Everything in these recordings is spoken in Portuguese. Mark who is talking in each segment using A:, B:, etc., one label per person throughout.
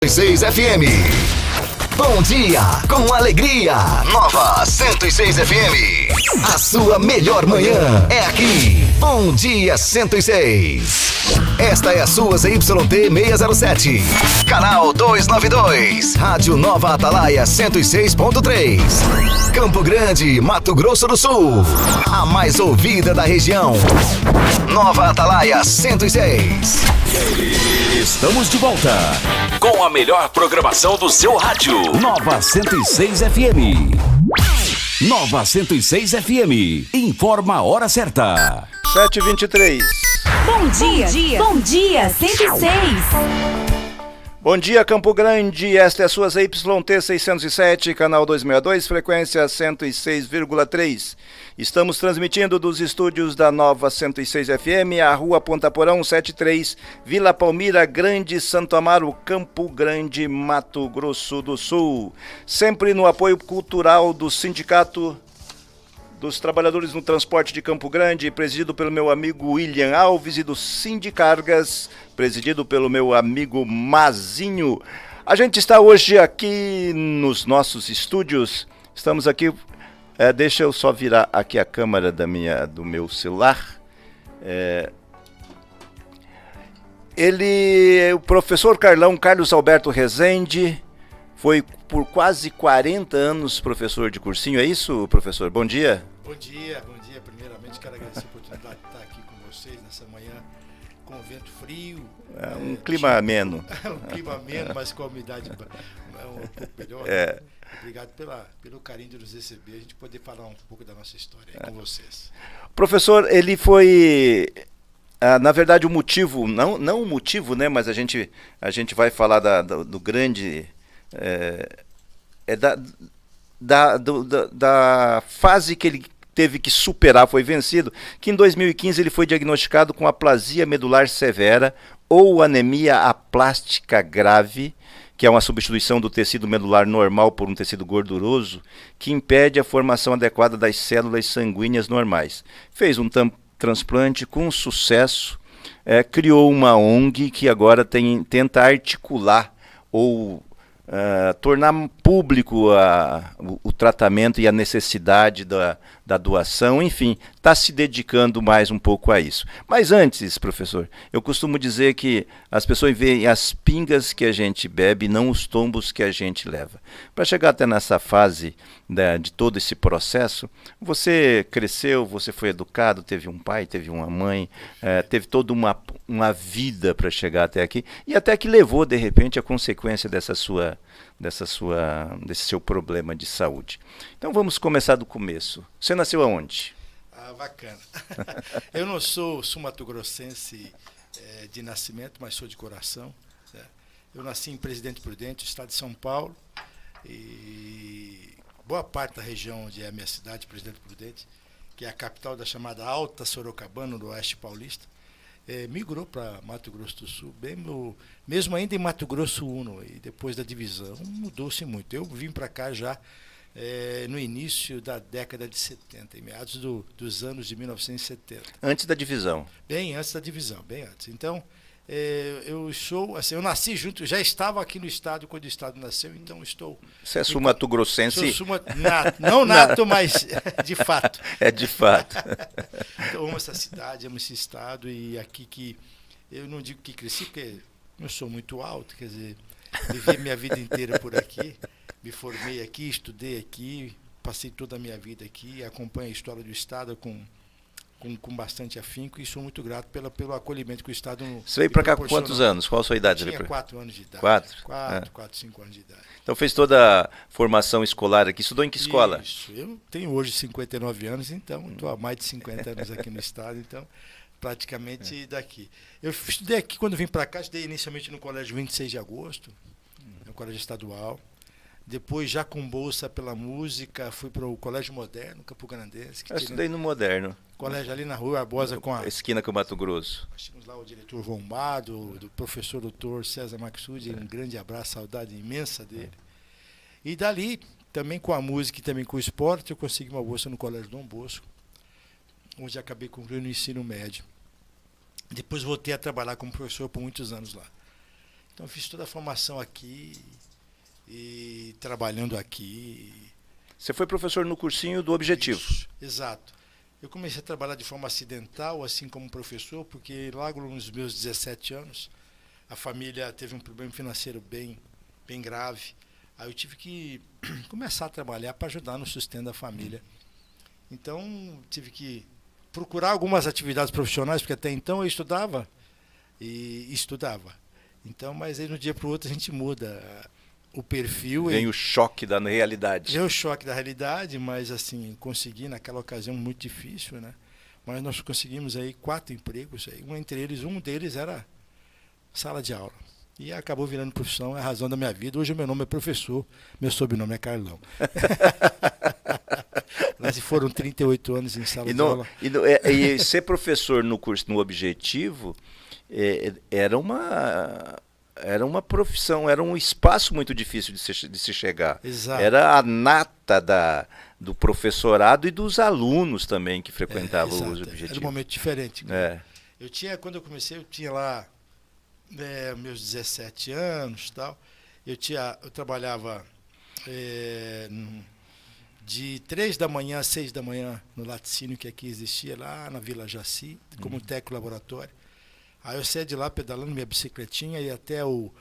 A: 106 FM. Bom dia, com alegria. Nova 106 FM. A sua melhor manhã é aqui. Bom dia 106. Esta é a sua ZYT 607. Canal 292. Rádio Nova Atalaia 106.3. Campo Grande, Mato Grosso do Sul. A mais ouvida da região. Nova Atalaia 106.
B: Estamos de volta com a melhor programação do seu rádio. Nova 106 FM. Nova 106 FM. Informa a hora certa.
C: 7h23.
D: Bom dia. Bom dia 106.
C: Bom dia, Campo Grande. Esta é a sua ZYT 607, canal 262, frequência 106,3. Estamos transmitindo dos estúdios da Nova 106 FM, a Rua Ponta Porão 73, Vila Palmira, Grande Santo Amaro, Campo Grande, Mato Grosso do Sul. Sempre no apoio cultural do Sindicato dos Trabalhadores no Transporte de Campo Grande, presidido pelo meu amigo William Alves, e do Sindicargas, presidido pelo meu amigo Mazinho. A gente está hoje aqui nos nossos estúdios. Estamos aqui. Deixa eu só virar aqui a câmera do meu celular. O professor Carlos Alberto Rezende, foi por quase 40 anos professor de cursinho, é isso, professor? Bom dia.
E: Bom dia. Primeiramente quero agradecer a oportunidade de estar aqui com vocês nessa manhã com vento frio.
C: Um clima ameno.
E: Um clima ameno, mas com a umidade um pouco melhor. Obrigado pelo carinho de nos receber, a gente poder falar um pouco da nossa história aí com vocês. Professor,
C: ele foi... na verdade, o motivo, não o motivo, né, mas a gente vai falar do grande... da fase que ele teve que superar, foi vencido, que em 2015 ele foi diagnosticado com aplasia medular severa ou anemia aplástica grave, que é uma substituição do tecido medular normal por um tecido gorduroso, que impede a formação adequada das células sanguíneas normais. Fez um transplante com sucesso, criou uma ONG que agora tenta articular ou tornar público o tratamento e a necessidade da doação, enfim, está se dedicando mais um pouco a isso. Mas antes, professor, eu costumo dizer que as pessoas veem as pingas que a gente bebe, não os tombos que a gente leva. Para chegar até nessa fase de todo esse processo, você cresceu, você foi educado, teve um pai, teve uma mãe, teve toda uma vida para chegar até aqui, e até que levou, de repente, a consequência desse seu problema de saúde. Então vamos começar do começo. Você nasceu aonde?
E: Bacana. Eu não sou sul-mato-grossense de nascimento, mas sou de coração. Né? Eu nasci em Presidente Prudente, estado de São Paulo, e boa parte da região onde é a minha cidade, Presidente Prudente, que é a capital da chamada Alta Sorocabana, no oeste paulista, migrou para Mato Grosso do Sul, mesmo ainda em Mato Grosso Uno, e depois da divisão mudou-se muito. Eu vim para cá já no início da década de 70, em meados dos anos de 1970.
C: Antes da divisão?
E: Bem antes da divisão, bem antes. Então, eu nasci junto, já estava aqui no estado quando o estado nasceu, então estou...
C: Você é sul-mato-grossense?
E: Não nato, mas de fato.
C: É de fato.
E: Eu amo essa cidade, amo esse estado, e aqui que eu não digo que cresci, porque eu sou muito alto, quer dizer, vivi minha vida inteira por aqui, me formei aqui, estudei aqui, passei toda a minha vida aqui, acompanho a história do estado com bastante afinco, e sou muito grato pelo acolhimento que o Estado...
C: Você veio para cá com quantos anos? Qual a sua idade?
E: Eu tinha 4 anos de idade. 4, 5 anos de idade.
C: Então fez toda a formação escolar aqui. Estudou em que escola?
E: Isso. Eu tenho hoje 59 anos, então estou há mais de 50 anos aqui no Estado, então praticamente daqui. Eu estudei aqui, quando vim para cá, estudei inicialmente no Colégio 26 de Agosto, no Colégio Estadual. Depois, já com bolsa pela música, fui para o Colégio Moderno, Campo Grandense.
C: Eu estudei no Moderno.
E: Colégio ali na Rua Barbosa, com a
C: esquina com o Mato Grosso.
E: Nós tínhamos lá o diretor Vombado, do professor doutor César Maxudi, um grande abraço, saudade imensa dele. E dali, também com a música e também com o esporte, eu consegui uma bolsa no Colégio Dom Bosco, onde acabei concluindo o ensino médio. Depois voltei a trabalhar como professor por muitos anos lá. Então, eu fiz toda a formação aqui e trabalhando aqui.
C: Você foi professor no cursinho do Objetivo.
E: Isso, exato. Eu comecei a trabalhar de forma acidental, assim como professor, porque logo nos meus 17 anos, a família teve um problema financeiro bem grave. Aí eu tive que começar a trabalhar para ajudar no sustento da família. Então, tive que procurar algumas atividades profissionais, porque até então eu estudava e estudava. Então, mas aí no dia para o outro a gente muda o perfil.
C: Vem o choque da realidade.
E: Vem o choque da realidade, mas assim, consegui naquela ocasião muito difícil, né? Mas nós conseguimos aí 4 empregos, aí, um deles era sala de aula. E acabou virando profissão, é a razão da minha vida. Hoje o meu nome é professor, meu sobrenome é Carlão. Mas foram 38 anos em sala de aula.
C: E ser professor no curso no Objetivo era uma profissão, era um espaço muito difícil de se chegar.
E: Exato.
C: Era a nata do professorado e dos alunos também que frequentavam os Objetivos.
E: Era um momento diferente. Quando eu comecei, eu tinha lá meus 17 anos, tal. Eu trabalhava de 3 da manhã a 6 da manhã no laticínio que aqui existia, lá na Vila Jaci, como técnico laboratório. Aí eu saía de lá pedalando minha bicicletinha e até o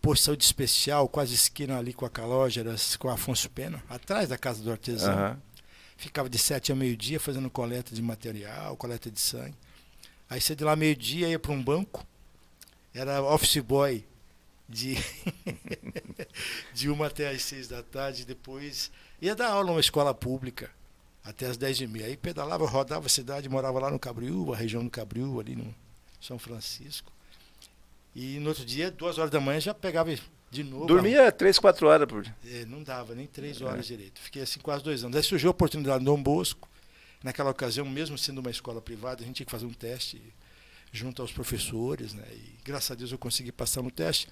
E: posto de saúde especial, quase esquina ali com a Calógeras, com a Afonso Pena, atrás da casa do artesão.
C: Uhum.
E: Ficava de 7 a meio-dia fazendo coleta de material, coleta de sangue. Aí saía de lá meio-dia, ia para um banco, era office boy de 1 até às 6 da tarde, depois ia dar aula numa escola pública até às 10h30. Aí pedalava, rodava a cidade, morava lá no Cabriúva, a região do Cabriúva, ali no São Francisco. E no outro dia, 2 horas da manhã, já pegava de novo.
C: Dormia 3, 4 horas por dia.
E: Não dava nem 3 horas direito. Fiquei assim quase 2 anos. Aí surgiu a oportunidade no Dom Bosco. Naquela ocasião, mesmo sendo uma escola privada, a gente tinha que fazer um teste junto aos professores, né? E graças a Deus eu consegui passar no teste.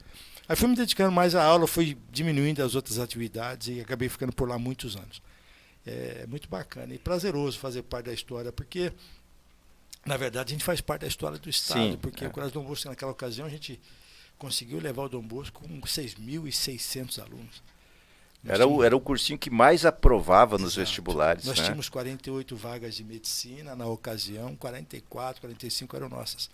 E: Aí fui me dedicando mais à aula, fui diminuindo as outras atividades e acabei ficando por lá muitos anos. É muito bacana e prazeroso fazer parte da história, porque na verdade a gente faz parte da história do Estado. Sim, porque o Colégio Dom Bosco, naquela ocasião, a gente conseguiu levar o Dom Bosco com 6.600 alunos.
C: Era o cursinho que mais aprovava nos vestibulares.
E: Nós tínhamos 48 vagas de medicina na ocasião, 44, 45 eram nossas.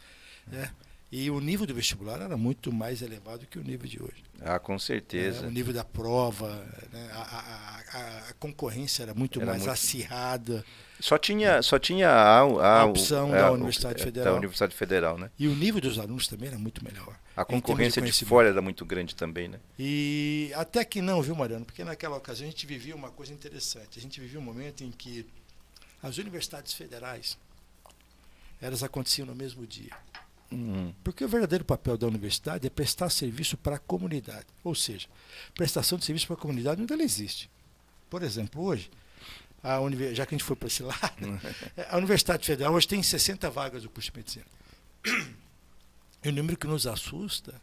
E: Né? E o nível do vestibular era muito mais elevado que o nível de hoje.
C: Ah, com certeza.
E: O nível da prova, né? A concorrência era muito mais acirrada.
C: Só tinha a
E: opção da Universidade Federal.
C: Da Universidade Federal, né?
E: E o nível dos alunos também era muito melhor.
C: A concorrência de fora era muito grande também, né?
E: E até que não, viu, Mariano? Porque naquela ocasião a gente vivia uma coisa interessante. A gente vivia um momento em que as universidades federais, elas aconteciam no mesmo dia. Porque o verdadeiro papel da universidade é prestar serviço para a comunidade. Ou seja, prestação de serviço para a comunidade não existe. Por exemplo, hoje, já que a gente foi para esse lado, a Universidade Federal hoje tem 60 vagas do curso de medicina. E o número que nos assusta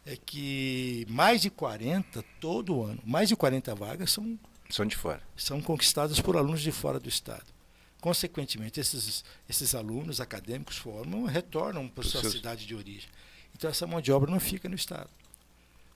E: é que mais de 40, todo ano, mais de 40 vagas
C: são de fora.
E: São conquistadas por alunos de fora do Estado. Consequentemente, esses alunos acadêmicos retornam para sua cidade de origem. Então, essa mão de obra não fica no Estado.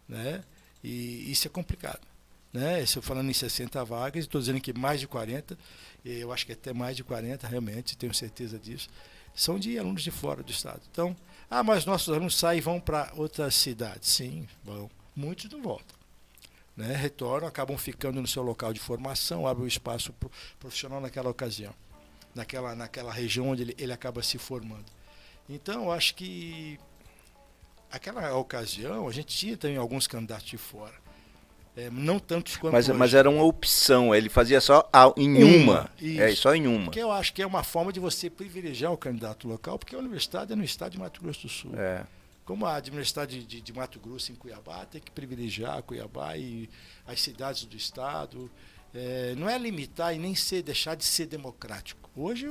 E: Né? E isso é complicado. Né? Estou falando em 60 vagas, estou dizendo que mais de 40, eu acho que até mais de 40, realmente, tenho certeza disso, são de alunos de fora do Estado. Então, mas nossos alunos saem e vão para outras cidades. Sim, vão. Muitos não voltam. Né? Retornam, acabam ficando no seu local de formação, abrem o espaço profissional naquela ocasião, naquela região onde ele acaba se formando. Então, eu acho que aquela ocasião, a gente tinha também alguns candidatos de fora. Não tantos quanto hoje.
C: Mas era uma opção, ele fazia só em uma. Só em uma.
E: Porque eu acho que é uma forma de você privilegiar o candidato local, porque a universidade é no estado de Mato Grosso do Sul. Como a Universidade de Mato Grosso em Cuiabá, tem que privilegiar Cuiabá e as cidades do estado. Não é limitar e nem deixar de ser democrático. Hoje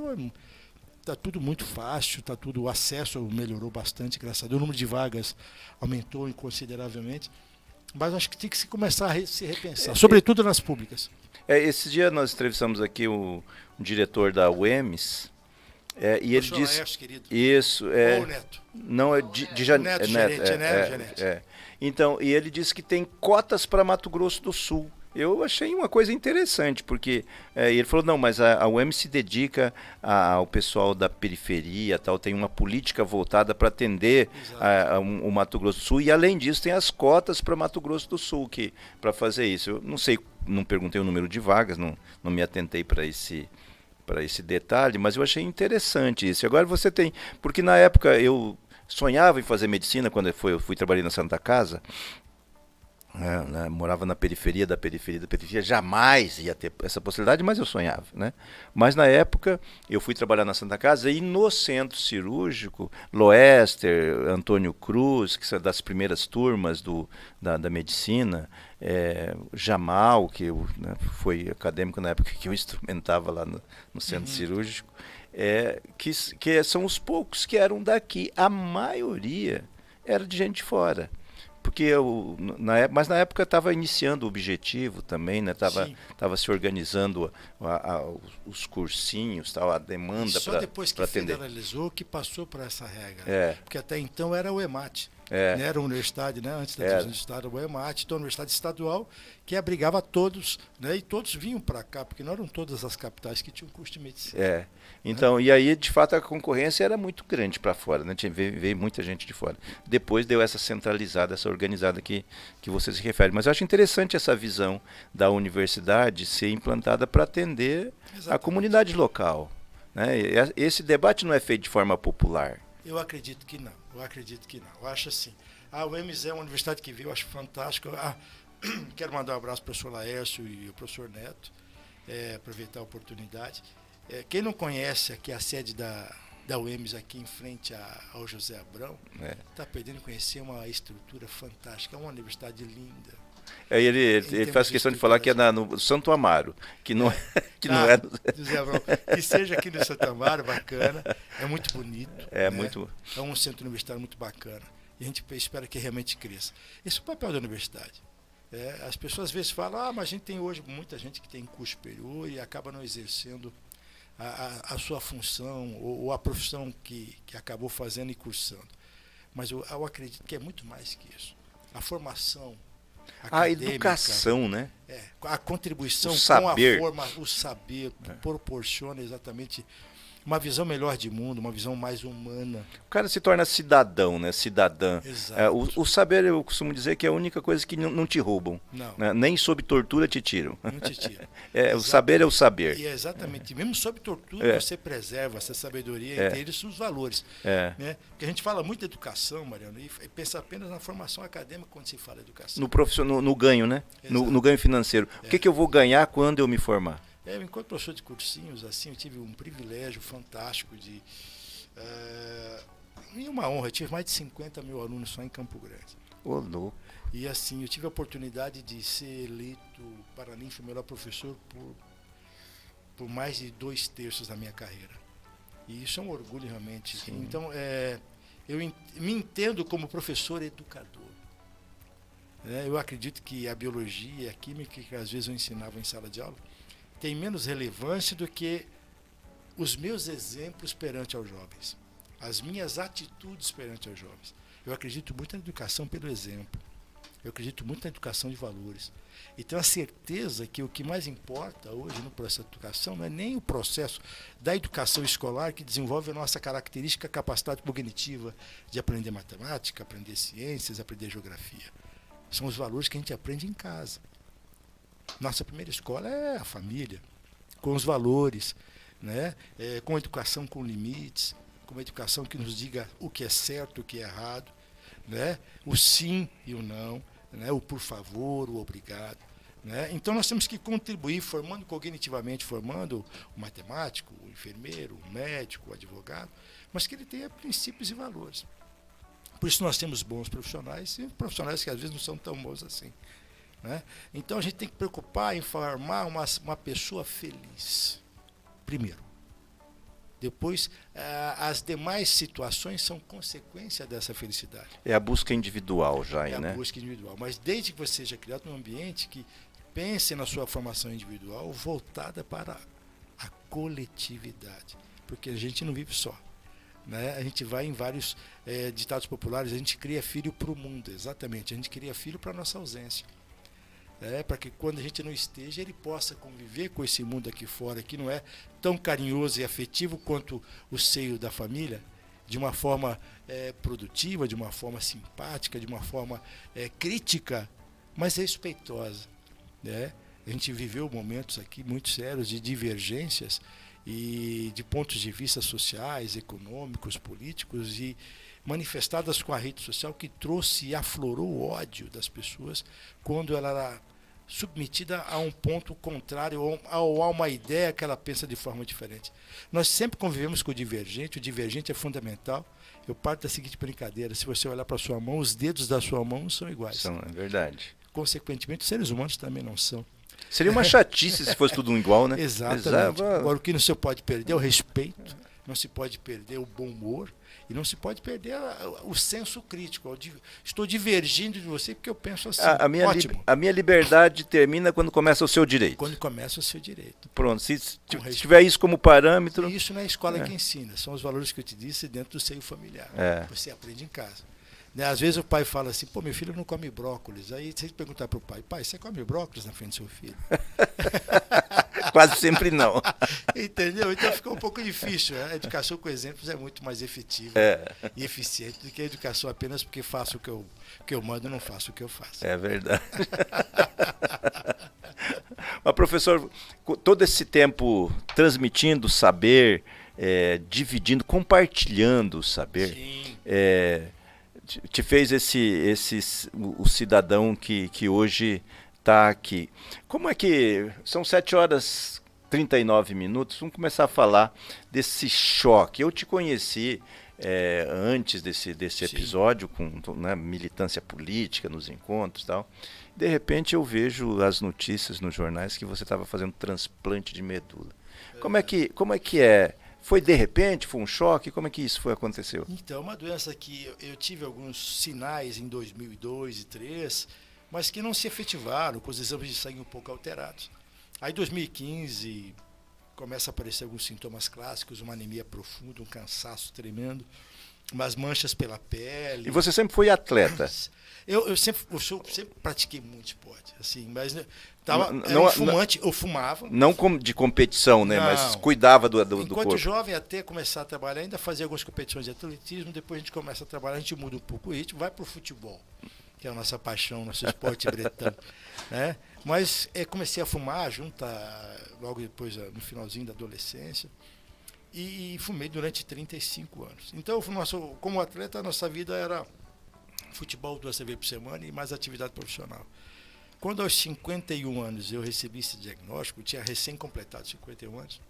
E: está tudo muito fácil, o acesso melhorou bastante, graças a Deus. O número de vagas aumentou consideravelmente. Mas acho que tem que se começar a se repensar, sobretudo nas públicas.
C: Esse dia nós entrevistamos aqui o diretor da UEMS E ele
E: Professor
C: disse...
E: Laércio, querido.
C: Isso,
E: Ou o Neto.
C: Não, é de janeiro.
E: Neto, gerente, né? Gerente.
C: Então, e ele disse que tem cotas para Mato Grosso do Sul. Eu achei uma coisa interessante, porque ele falou, não, mas a UEM se dedica ao pessoal da periferia, tal, tem uma política voltada para atender o Mato Grosso do Sul, e além disso tem as cotas para Mato Grosso do Sul para fazer isso. Eu não sei, não perguntei o número de vagas, não me atentei para esse detalhe, mas eu achei interessante isso. Agora você tem, porque na época eu sonhava em fazer medicina quando eu fui trabalhar na Santa Casa, morava na periferia da periferia, jamais ia ter essa possibilidade, mas eu sonhava, né? Mas na época eu fui trabalhar na Santa Casa e no centro cirúrgico, Loester, Antônio Cruz, que são das primeiras turmas da medicina, Jamal, que foi acadêmico na época que eu instrumentava lá no centro cirúrgico, que são os poucos que eram daqui, a maioria era de gente de fora. Porque mas na época estava iniciando o objetivo também, né? Tava se organizando os cursinhos, tal, a demanda para atender. Só
E: depois que federalizou que passou para essa regra. Porque até então era o EMAT. Né? Era a universidade, né? Antes da divisão de estado, o EMAT, então a universidade estadual que abrigava todos, né? E todos vinham para cá, porque não eram todas as capitais que tinham curso de medicina.
C: Então, e aí, de fato, a concorrência era muito grande para fora, né? Veio muita gente de fora. Depois deu essa centralizada, essa organizada que você se refere. Mas eu acho interessante essa visão da universidade ser implantada para atender a comunidade local, né? Esse debate não é feito de forma popular.
E: Eu acredito que não. Eu acho assim. A UEMS é uma universidade que veio, eu acho fantástico. Quero mandar um abraço para o professor Laércio e o professor Neto, aproveitar a oportunidade. Quem não conhece aqui a sede da UEMS aqui em frente ao José Abrão, está perdendo conhecer uma estrutura fantástica. É uma universidade linda.
C: Ele faz questão de falar que é no Santo Amaro, que não é
E: José Abrão. Que seja aqui no Santo Amaro, bacana. É muito bonito.
C: Muito.
E: É um centro universitário muito bacana. E a gente espera que realmente cresça. Esse é o papel da universidade. As pessoas às vezes falam, mas a gente tem hoje muita gente que tem curso superior e acaba não exercendo a sua função ou a profissão que acabou fazendo e cursando. Mas eu acredito que é muito mais que isso. A formação,
C: a educação, né?
E: A contribuição
C: o saber.
E: O saber proporciona exatamente uma visão melhor de mundo, uma visão mais humana.
C: O cara se torna cidadão, né? Cidadã.
E: Exato.
C: O saber, eu costumo dizer que é a única coisa que não te roubam.
E: Não.
C: Né? Nem sob tortura te tiram.
E: Não te tiram.
C: O saber é o saber.
E: E exatamente. Mesmo sob tortura, você preserva essa sabedoria, entre eles os valores. Né? Porque a gente fala muito de educação, Mariano, e pensa apenas na formação acadêmica quando se fala de educação.
C: No ganho, né? No ganho financeiro. O que eu vou ganhar quando eu me formar?
E: Enquanto professor de cursinhos, assim, eu tive um privilégio fantástico e uma honra. Eu tive mais de 50 mil alunos só em Campo Grande.
C: Louco.
E: E assim, eu tive a oportunidade de ser eleito paraninfo melhor professor por mais de 2/3 da minha carreira. E isso é um orgulho realmente. Sim. Então, eu me entendo como professor educador. Eu acredito que a biologia e a química, que às vezes eu ensinava em sala de aula, tem menos relevância do que os meus exemplos perante aos jovens, as minhas atitudes perante aos jovens. Eu acredito muito na educação pelo exemplo, eu acredito muito na educação de valores. E tenho a certeza que o que mais importa hoje no processo de educação não é nem o processo da educação escolar que desenvolve a nossa característica, capacidade cognitiva de aprender matemática, aprender ciências, aprender geografia. São os valores que a gente aprende em casa. Nossa primeira escola é a família, com os valores, né? Com educação com limites, com uma educação que nos diga o que é certo, o que é errado, né? O sim e o não, né? O por favor, o obrigado. Né? Então nós temos que contribuir formando cognitivamente, formando o matemático, o enfermeiro, o médico, o advogado, mas que ele tenha princípios e valores. Por isso nós temos bons profissionais e profissionais que às vezes não são tão bons assim. Né? Então a gente tem que preocupar em formar uma pessoa feliz, primeiro. Depois, as demais situações são consequência dessa felicidade.
C: É a busca individual já, né?
E: É a busca individual. Mas desde que você seja criado num ambiente que pense na sua formação individual voltada para a coletividade. porque a gente não vive só. Né? A gente vai em vários ditados populares, a gente cria filho para o mundo, exatamente, a gente cria filho para a nossa ausência. Para que quando a gente não esteja, ele possa conviver com esse mundo aqui fora, que não é tão carinhoso e afetivo quanto o seio da família, de uma forma produtiva, de uma forma simpática, de uma forma crítica, mas respeitosa. Né? A gente viveu momentos aqui muito sérios de divergências e de pontos de vista sociais, econômicos, políticos, e manifestadas com a rede social, que trouxe e aflorou o ódio das pessoas quando ela era submetida a um ponto contrário ou a uma ideia que ela pensa de forma diferente. Nós sempre convivemos com o divergente é fundamental. Eu parto da seguinte brincadeira: se você olhar para a sua mão, os dedos da sua mão são iguais.
C: É verdade.
E: Consequentemente, os seres humanos também não são.
C: Seria uma chatice se fosse tudo igual, né?
E: Exatamente. Agora, o que não se pode perder é o respeito, não se pode perder o bom humor e não se pode perder o senso crítico. Estou divergindo de você porque eu penso assim.
C: A minha liberdade termina quando começa o seu direito.
E: Quando começa o seu direito.
C: Pronto, se tiver isso como parâmetro...
E: E isso não é a escola que ensina, são os valores que eu te disse dentro do seio familiar. Você aprende em casa. Às vezes o pai fala assim: pô, meu filho não come brócolis. Aí você perguntar para o pai: pai, você come brócolis na frente do seu filho?
C: Quase sempre não.
E: Entendeu? Então fica um pouco difícil. A educação com exemplos é muito mais efetiva e eficiente do que a educação apenas porque faço o que eu mando e não faço o que eu faço.
C: É verdade. Mas, professor, todo esse tempo transmitindo saber, dividindo, compartilhando o saber, te fez o cidadão que hoje está aqui. Como é que... São 7h39, vamos começar a falar desse choque. Eu te conheci antes desse episódio, com militância política, nos encontros e tal. De repente eu vejo as notícias nos jornais que você estava fazendo transplante de medula. Como é que é? Foi de repente? Foi um choque? Como é que isso aconteceu?
E: Então, uma doença que eu tive alguns sinais em 2002 e 2003, mas que não se efetivaram, com os exames de sangue um pouco alterados. Aí, em 2015, começa a aparecer alguns sintomas clássicos: uma anemia profunda, um cansaço tremendo, umas manchas pela pele.
C: E você sempre foi atleta?
E: Eu sempre pratiquei muito esporte, assim, mas fumante, eu fumava.
C: Não de competição, né? Não. Mas cuidava do corpo.
E: Enquanto jovem, até começar a trabalhar, ainda fazia algumas competições de atletismo. Depois a gente começa a trabalhar, a gente muda um pouco o ritmo, vai para o futebol, que é a nossa paixão, nosso esporte bretão. Né? Mas comecei a fumar logo depois, no finalzinho da adolescência, e fumei durante 35 anos. Então, como atleta, a nossa vida era futebol 2 vezes por semana e mais atividade profissional. Quando aos 51 anos eu recebi esse diagnóstico, eu tinha recém-completado 51 anos,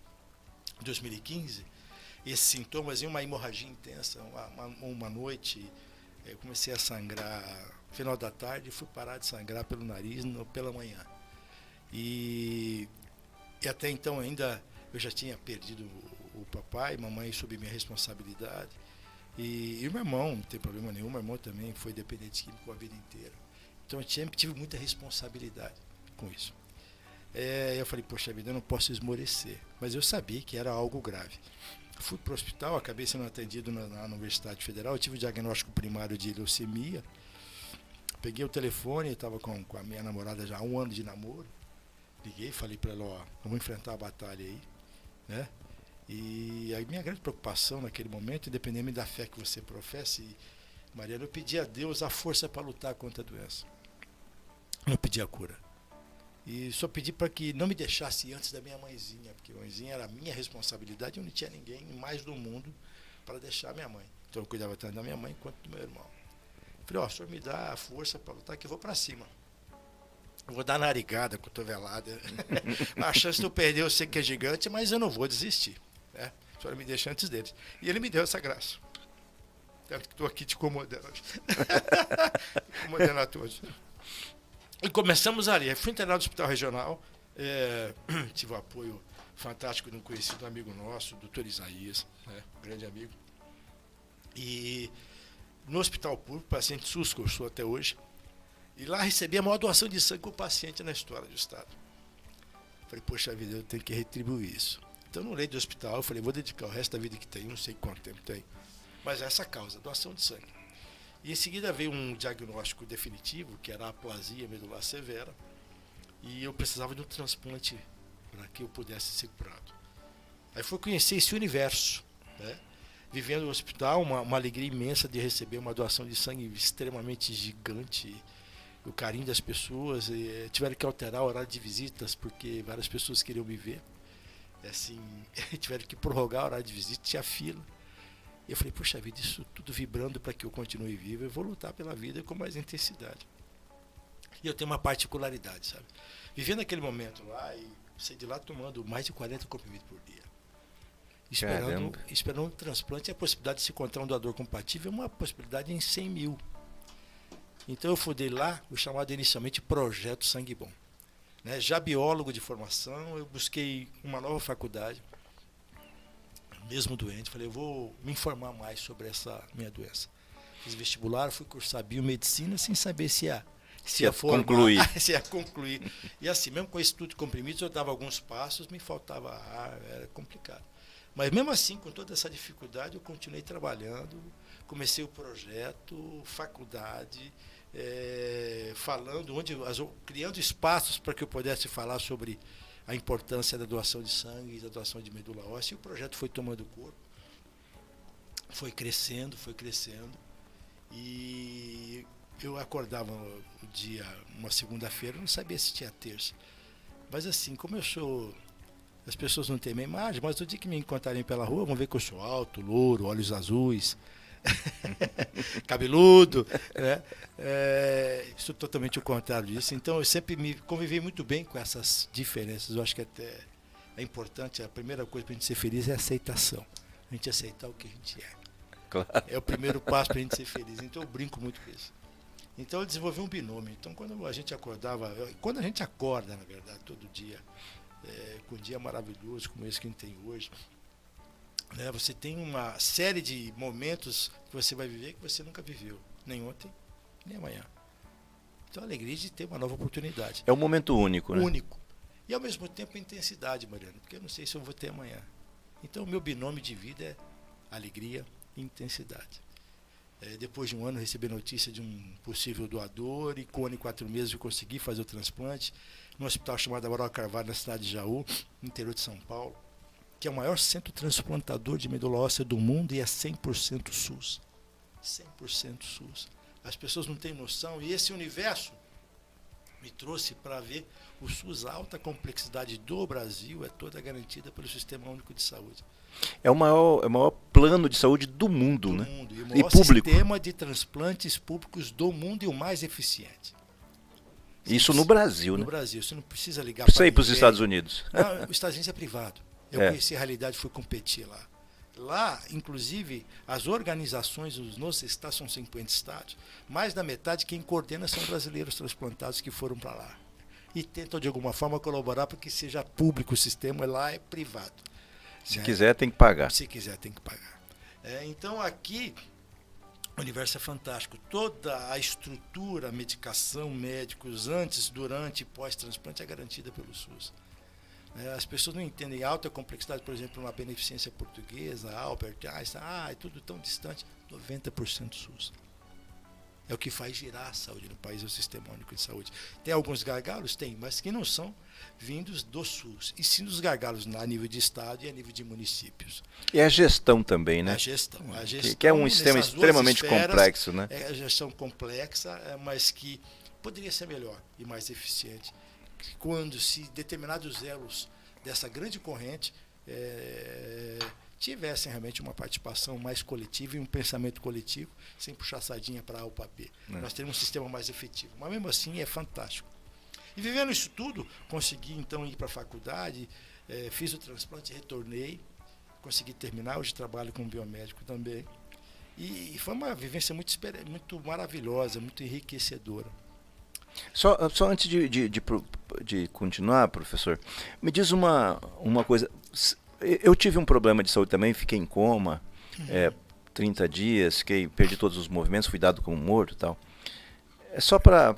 E: em 2015, esses sintomas, uma hemorragia intensa, uma noite, eu comecei a sangrar no final da tarde e fui parar de sangrar pelo nariz pela manhã. E até então ainda eu já tinha perdido o papai, mamãe sob minha responsabilidade. E o meu irmão, não tem problema nenhum, meu irmão também foi dependente químico a vida inteira. Então eu sempre tive muita responsabilidade com isso. Eu falei: poxa vida, eu não posso esmorecer. Mas eu sabia que era algo grave. Fui para o hospital, acabei sendo atendido na Universidade Federal, eu tive o diagnóstico primário de leucemia. Peguei o telefone, estava com a minha namorada já há 1 ano de namoro. Liguei, falei para ela: vamos enfrentar a batalha aí, né? E a minha grande preocupação naquele momento, independente da fé que você professe, Mariana, eu pedi a Deus a força para lutar contra a doença. Não pedi a cura. E só pedi para que não me deixasse antes da minha mãezinha, porque a mãezinha era a minha responsabilidade, eu não tinha ninguém mais no mundo para deixar a minha mãe. Então eu cuidava tanto da minha mãe quanto do meu irmão. Falei: o senhor me dá a força para lutar que eu vou para cima. Eu vou dar narigada, cotovelada. A chance de eu perder eu sei que é gigante, mas eu não vou desistir. Né? O senhor me deixa antes deles. E ele me deu essa graça. Tanto que estou aqui te incomodando. Incomodando a todos. E começamos ali. Eu fui internado no hospital regional. Tive um apoio fantástico de um conhecido amigo nosso, o doutor Isaías, né? Um grande amigo. E no hospital público, paciente SUS, que eu sou até hoje, e lá recebi a maior doação de sangue com o paciente na história do Estado. Falei: poxa vida, eu tenho que retribuir isso. Então, no leito do hospital, eu falei, vou dedicar o resto da vida que tenho, não sei quanto tempo tem, mas essa causa, doação de sangue. E em seguida veio um diagnóstico definitivo, que era a aplasia medular severa, e eu precisava de um transplante para que eu pudesse ser curado. Aí fui conhecer esse universo, né? Vivendo no hospital, uma alegria imensa de receber uma doação de sangue extremamente gigante, o carinho das pessoas, tiveram que alterar o horário de visitas, porque várias pessoas queriam me ver, assim, tiveram que prorrogar o horário de visita, tinha fila. E eu falei, poxa vida, isso tudo vibrando para que eu continue vivo, eu vou lutar pela vida com mais intensidade. E eu tenho uma particularidade, sabe? Vivendo aquele momento lá, e saí de lá tomando mais de 40 comprimidos por dia. Esperando um transplante, a possibilidade de se encontrar um doador compatível é uma possibilidade em 100 mil. Então eu fundei lá o chamado inicialmente Projeto Sangue Bom. Né? Já biólogo de formação, eu busquei uma nova faculdade, mesmo doente, falei, eu vou me informar mais sobre essa minha doença. Fiz vestibular, fui cursar biomedicina sem saber se ia
C: concluir.
E: Se ia concluir. E assim, mesmo com esse estudo de comprimidos, eu dava alguns passos, me faltava ar, era complicado. Mas mesmo assim, com toda essa dificuldade, eu continuei trabalhando, comecei o projeto, faculdade, falando, criando espaços para que eu pudesse falar sobre a importância da doação de sangue e da doação de medula óssea. E o projeto foi tomando corpo, foi crescendo, e eu acordava uma segunda-feira, não sabia se tinha terça. Mas assim, como eu sou... As pessoas não têm minha imagem, mas no dia que me encontrarem pela rua, vão ver que eu sou alto, louro, olhos azuis, cabeludo, né? Isso é totalmente o contrário disso. Então, eu sempre me convivi muito bem com essas diferenças. Eu acho que até é importante, a primeira coisa para a gente ser feliz é a aceitação. A gente aceitar o que a gente é.
C: Claro.
E: É o primeiro passo para a gente ser feliz. Então, eu brinco muito com isso. Então, eu desenvolvi um binômio. Então, quando a gente acorda, na verdade, todo dia, com um dia maravilhoso como esse que a gente tem hoje, né, você tem uma série de momentos que você vai viver que você nunca viveu, nem ontem, nem amanhã. Então a alegria de ter uma nova oportunidade.
C: É um momento único, né?
E: Único. E ao mesmo tempo a intensidade, Mariana, porque eu não sei se eu vou ter amanhã. Então o meu binômio de vida é alegria e intensidade. Depois de um ano, recebi notícia de um possível doador, e com um ano e 4 meses eu consegui fazer o transplante no hospital chamado Amaral Carvalho, na cidade de Jaú, no interior de São Paulo, que é o maior centro transplantador de medula óssea do mundo e é 100% SUS. 100% SUS. As pessoas não têm noção, e esse universo me trouxe para ver o SUS, a alta complexidade do Brasil é toda garantida pelo Sistema Único de Saúde.
C: É o maior plano de saúde do mundo, né?
E: Mundo, e o
C: E
E: maior
C: público.
E: sistema de transplantes públicos do mundo e o mais eficiente.
C: Isso no Brasil,
E: No
C: né?
E: Brasil, você não precisa ligar
C: Precisa ir para os
E: ninguém.
C: Estados Unidos.
E: Não, os Estados Unidos é privado. Eu
C: É.
E: conheci a realidade, fui competir lá. Lá, inclusive, as organizações, os nossos estados, são 50 estados, mais da metade quem coordena são brasileiros transplantados que foram para lá. E tentam, de alguma forma, colaborar para que seja público o sistema, lá é privado.
C: Se
E: né?
C: quiser, tem que pagar.
E: Se quiser, tem que pagar. Então, aqui, o universo é fantástico. Toda a estrutura, a medicação, médicos, antes, durante e pós-transplante é garantida pelo SUS. As pessoas não entendem alta complexidade, por exemplo, uma beneficência portuguesa, Albert Einstein, é tudo tão distante. 90% SUS. É o que faz girar a saúde no país, é o Sistema Único de Saúde. Tem alguns gargalos? Tem, mas que não são vindos do SUS, e sim dos gargalos a nível de estado e a nível de municípios.
C: E a gestão também, né?
E: A gestão
C: Que é um sistema
E: nessas duas
C: extremamente
E: esferas,
C: complexo, né?
E: É a gestão complexa, mas que poderia ser melhor e mais eficiente quando se determinados elos dessa grande corrente tivessem realmente uma participação mais coletiva e um pensamento coletivo, sem puxar sardinha para A ou para B. Nós teríamos um sistema mais efetivo. Mas mesmo assim é fantástico. E vivendo isso tudo, consegui então ir para a faculdade, fiz o transplante, retornei, consegui terminar, hoje trabalho como biomédico também. E foi uma vivência muito maravilhosa, muito enriquecedora.
C: Só antes de continuar, professor, me diz uma coisa. Eu tive um problema de saúde também, fiquei em coma, 30 dias, perdi todos os movimentos, fui dado como morto e tal. Só para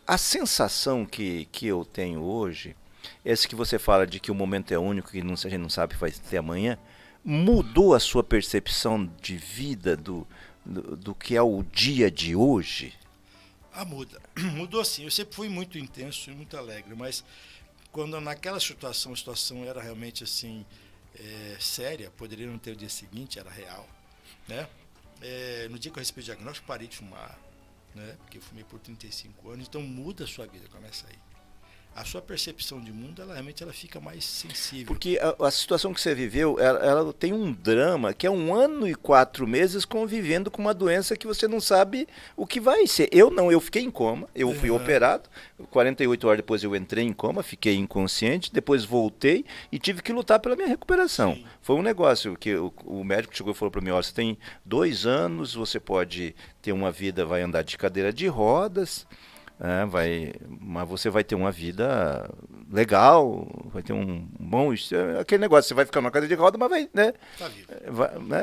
C: a sensação que eu tenho hoje esse que você fala de que o momento é único, que a gente não sabe vai ter amanhã, mudou a sua percepção de vida do que é o dia de hoje?
E: Muda. Mudou sim. Eu sempre fui muito intenso e muito alegre, mas quando naquela situação, a situação era realmente assim, séria, poderia não ter o dia seguinte, era real, né? No dia que eu recebi o diagnóstico, parei de fumar, né? Porque eu fumei por 35 anos, então muda a sua vida, começa aí. A sua percepção de mundo, ela realmente fica mais sensível.
C: Porque a situação que você viveu, ela tem um drama que é 1 ano e 4 meses convivendo com uma doença que você não sabe o que vai ser. Eu fiquei em coma, eu fui operado, 48 horas depois eu entrei em coma, fiquei inconsciente, depois voltei e tive que lutar pela minha recuperação. Sim. Foi um negócio que o médico chegou e falou para mim, olha, você tem 2 anos, você pode ter uma vida, vai andar de cadeira de rodas, mas você vai ter uma vida legal, vai ter um bom... Aquele negócio, você vai ficar numa cadeira de roda, mas vai, né?
E: Tá vivo.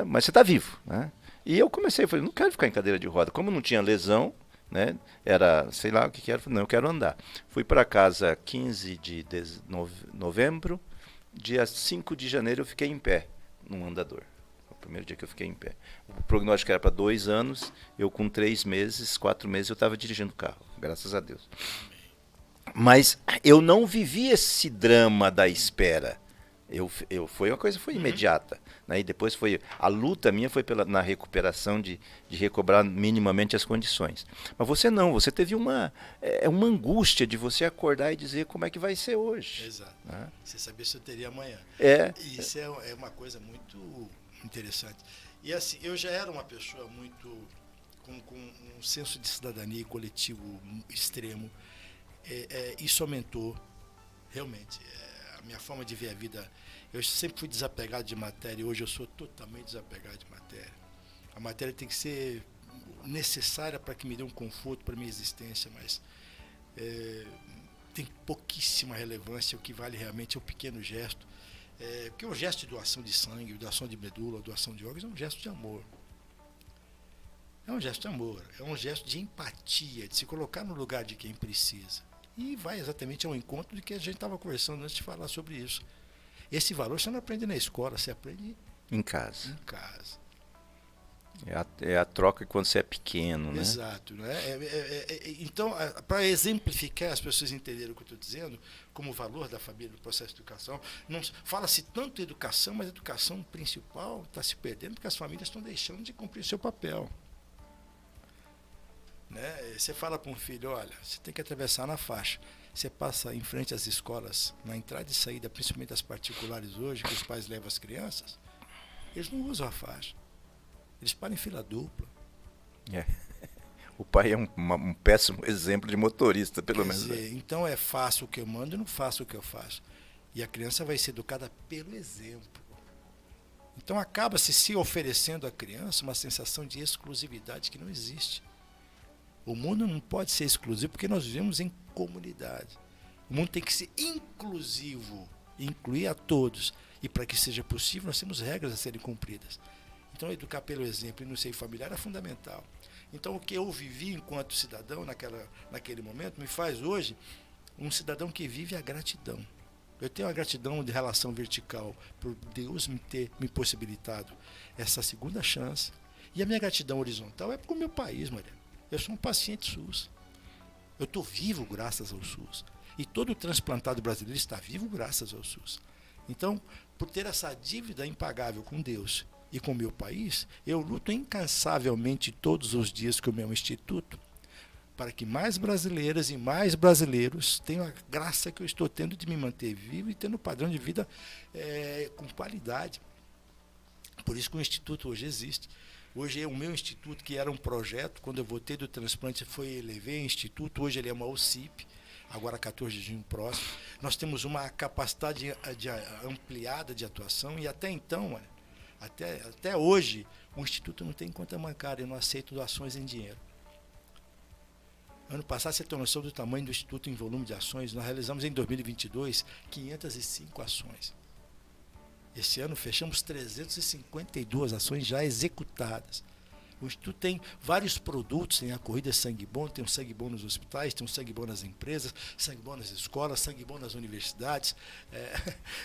C: Mas você está vivo, né? E eu comecei, falei, não quero ficar em cadeira de roda. Como não tinha lesão, né? Era, sei lá o que era, não, eu quero andar. Fui para casa 15 de novembro, dia 5 de janeiro eu fiquei em pé, num andador. O primeiro dia que eu fiquei em pé. O prognóstico era para 2 anos, eu com 3 meses, 4 meses eu estava dirigindo o carro, graças a Deus. Mas eu não vivi esse drama da espera. Foi uma coisa, foi imediata, né? E depois a luta minha foi na recuperação de recobrar minimamente as condições. Mas você não, você teve uma angústia de você acordar e dizer como é que vai ser hoje.
E: Exato. Né? Você sabia se eu teria amanhã. E isso é uma coisa muito interessante. E assim, eu já era uma pessoa muito com um senso de cidadania coletivo extremo. Isso aumentou realmente a minha forma de ver a vida. Eu sempre fui desapegado de matéria, hoje eu sou totalmente desapegado de matéria. A matéria tem que ser necessária para que me dê um conforto para a minha existência, mas tem pouquíssima relevância. O que vale realmente é o pequeno gesto. Porque o gesto de doação de sangue, doação de medula, doação de órgãos é um gesto de amor. É um gesto de amor, é um gesto de empatia, de se colocar no lugar de quem precisa. E vai exatamente ao encontro de que a gente estava conversando antes de falar sobre isso. Esse valor você não aprende na escola, você aprende
C: em casa.
E: Em casa.
C: É a troca quando você é pequeno, né?
E: Exato. Né? Então, para exemplificar, as pessoas entenderem o que eu estou dizendo, como o valor da família no processo de educação, fala-se tanto de educação, mas a educação principal está se perdendo porque as famílias estão deixando de cumprir o seu papel. Né? Você fala para um filho, olha, você tem que atravessar na faixa. Você passa em frente às escolas, na entrada e saída, principalmente as particulares hoje, que os pais levam as crianças, eles não usam a faixa. Eles param em fila dupla.
C: O pai é um péssimo exemplo de motorista, pelo menos.
E: Então faço o que eu mando e não faço o que eu faço. E a criança vai ser educada pelo exemplo. Então acaba se oferecendo à criança uma sensação de exclusividade que não existe. O mundo não pode ser exclusivo porque nós vivemos em comunidade. O mundo tem que ser inclusivo, incluir a todos. E para que seja possível, nós temos regras a serem cumpridas. Então, educar pelo exemplo e no seio familiar é fundamental. Então, o que eu vivi enquanto cidadão naquele momento me faz hoje um cidadão que vive a gratidão. Eu tenho a gratidão de relação vertical por Deus ter me possibilitado essa segunda chance. E a minha gratidão horizontal é para o meu país, Maria. Eu sou um paciente SUS. Eu estou vivo graças ao SUS. E todo transplantado brasileiro está vivo graças ao SUS. Então, por ter essa dívida impagável com Deus e com o meu país, eu luto incansavelmente todos os dias com o meu instituto para que mais brasileiras e mais brasileiros tenham a graça que eu estou tendo de me manter vivo e tendo um padrão de vida com qualidade. Por isso que o instituto hoje existe. Hoje o meu instituto, que era um projeto, quando eu voltei do transplante, levei instituto, hoje ele é uma OCIP, agora 14 de junho próximo. Nós temos uma capacidade ampliada de atuação e até então, até hoje, o instituto não tem conta bancária, eu não aceito doações em dinheiro. Ano passado, você tem noção do tamanho do instituto em volume de ações, nós realizamos em 2022 505 ações. Esse ano fechamos 352 ações já executadas. O Instituto tem vários produtos, tem a corrida Sangue Bom, tem um sangue bom nos hospitais, tem um sangue bom nas empresas, sangue bom nas escolas, sangue bom nas universidades.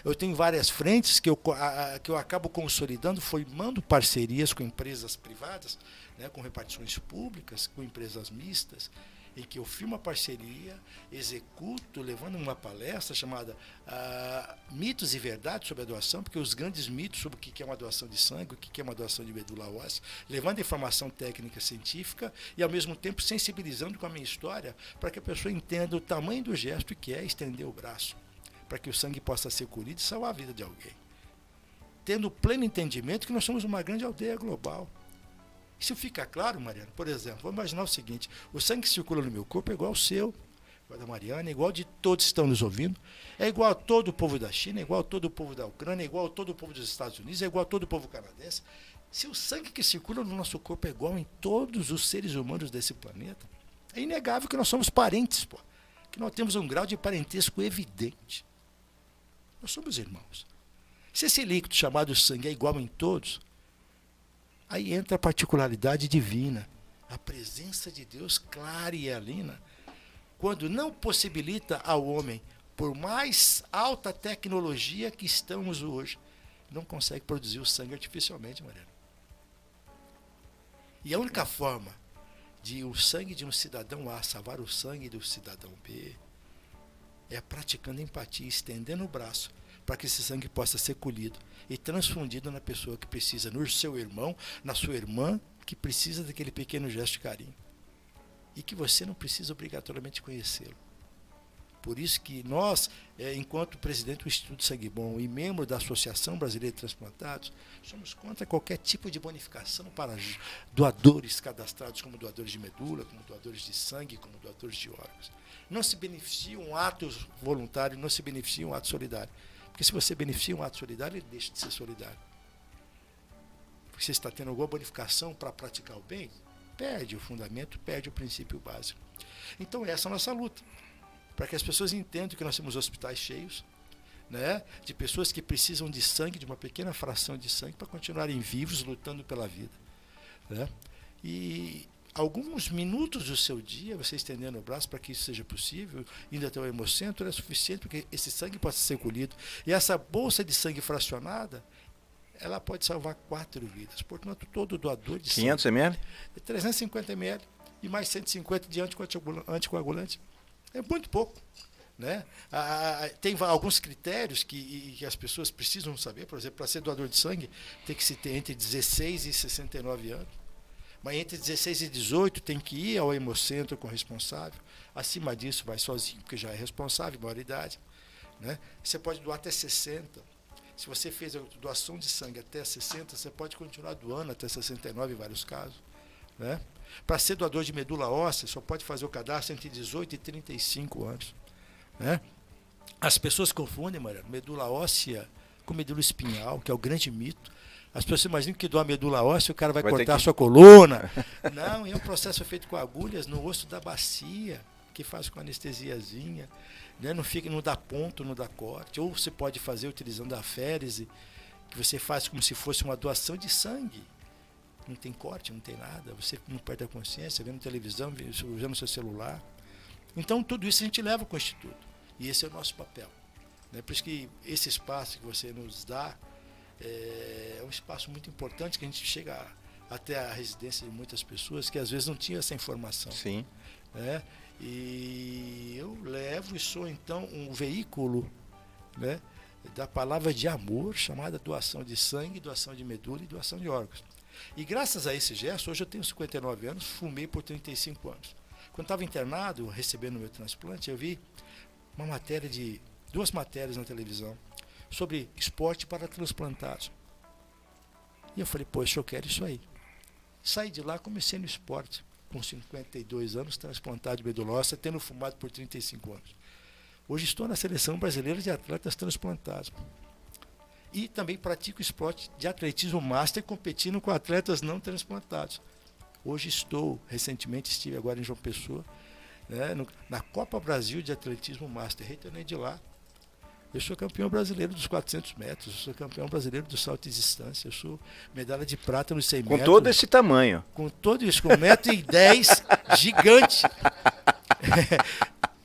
E: Eu tenho várias frentes que eu acabo consolidando, formando parcerias com empresas privadas, né, com repartições públicas, com empresas mistas, em que eu firmo a parceria, executo, levando uma palestra chamada Mitos e Verdades sobre a Doação, porque os grandes mitos sobre o que é uma doação de sangue, o que é uma doação de medula óssea, levando informação técnica científica e, ao mesmo tempo, sensibilizando com a minha história para que a pessoa entenda o tamanho do gesto que é estender o braço, para que o sangue possa ser colhido e salvar a vida de alguém. Tendo pleno entendimento que nós somos uma grande aldeia global. Isso fica claro, Mariana? Por exemplo, vamos imaginar o seguinte: o sangue que circula no meu corpo é igual ao seu, igual da Mariana, é igual de todos que estão nos ouvindo, é igual a todo o povo da China, é igual a todo o povo da Ucrânia, é igual a todo o povo dos Estados Unidos, é igual a todo o povo canadense. Se o sangue que circula no nosso corpo é igual em todos os seres humanos desse planeta, é inegável que nós somos parentes, pô, que nós temos um grau de parentesco evidente. Nós somos irmãos. Se esse líquido chamado sangue é igual em todos, aí entra a particularidade divina, a presença de Deus clara e alina, quando não possibilita ao homem, por mais alta tecnologia que estamos hoje, não consegue produzir o sangue artificialmente, Mariana. E a única forma de o sangue de um cidadão A salvar o sangue do cidadão B é praticando empatia, estendendo o braço para que esse sangue possa ser colhido e transfundido na pessoa que precisa, no seu irmão, na sua irmã, que precisa daquele pequeno gesto de carinho. E que você não precisa obrigatoriamente conhecê-lo. Por isso que nós, enquanto presidente do Instituto Sangue Bom e membro da Associação Brasileira de Transplantados, somos contra qualquer tipo de bonificação para doadores cadastrados como doadores de medula, como doadores de sangue, como doadores de órgãos. Não se beneficia um ato voluntário, não se beneficia um ato solidário. Porque se você beneficia um ato solidário, ele deixa de ser solidário. Porque você está tendo alguma bonificação para praticar o bem, perde o fundamento, perde o princípio básico. Então essa é a nossa luta. Para que as pessoas entendam que nós temos hospitais cheios, né, de pessoas que precisam de sangue, de uma pequena fração de sangue, para continuarem vivos, lutando pela vida. Né? E alguns minutos do seu dia, você estendendo o braço para que isso seja possível, indo até o hemocentro, é suficiente para que esse sangue possa ser colhido. E essa bolsa de sangue fracionada, ela pode salvar 4 vidas. Portanto, todo doador de
C: 500
E: sangue...
C: 500 ml?
E: 350 ml e mais 150 de anticoagulante. É muito pouco. Né? Tem alguns critérios que as pessoas precisam saber. Por exemplo, para ser doador de sangue, tem que se ter entre 16 e 69 anos. Mas entre 16 e 18 tem que ir ao hemocentro com o responsável. Acima disso vai sozinho, porque já é responsável, maioridade. Né? Você pode doar até 60. Se você fez a doação de sangue até 60, você pode continuar doando até 69 em vários casos. Né? Para ser doador de medula óssea, só pode fazer o cadastro entre 18 e 35 anos. Né? As pessoas confundem, Mariana, medula óssea com medula espinhal, que é o grande mito. As pessoas imaginam que doar medula óssea, o cara vai cortar a sua coluna. Não, é um processo feito com agulhas no osso da bacia, que faz com anestesiazinha. Né? Não dá ponto, não dá corte. Ou você pode fazer utilizando a aférese, que você faz como se fosse uma doação de sangue. Não tem corte, não tem nada. Você não perde a consciência, vendo televisão, usando o seu celular. Então, tudo isso a gente leva com o Instituto. E esse é o nosso papel. Né? Por isso que esse espaço que você nos dá é um espaço muito importante, que a gente chega até a residência de muitas pessoas que às vezes não tinham essa informação.
C: Sim.
E: Né? E eu levo e sou então um veículo, né, da palavra de amor, chamada doação de sangue, doação de medula e doação de órgãos. E graças a esse gesto, hoje eu tenho 59 anos, fumei por 35 anos. Quando estava internado, recebendo o meu transplante, eu vi uma matéria de 2 matérias na televisão sobre esporte para transplantados. E eu falei, poxa, eu quero isso aí. Saí de lá, comecei no esporte, com 52 anos, transplantado de medula óssea, tendo fumado por 35 anos. Hoje estou na seleção brasileira de atletas transplantados. E também pratico esporte de atletismo master, competindo com atletas não transplantados. Hoje recentemente estive agora em João Pessoa, né, na Copa Brasil de Atletismo Master, retornei de lá. Eu sou campeão brasileiro dos 400 metros, eu sou campeão brasileiro do salto de distância, eu sou medalha de prata nos 100 metros.
C: Com todo esse tamanho.
E: Com todo isso, com 1,10 m, gigante.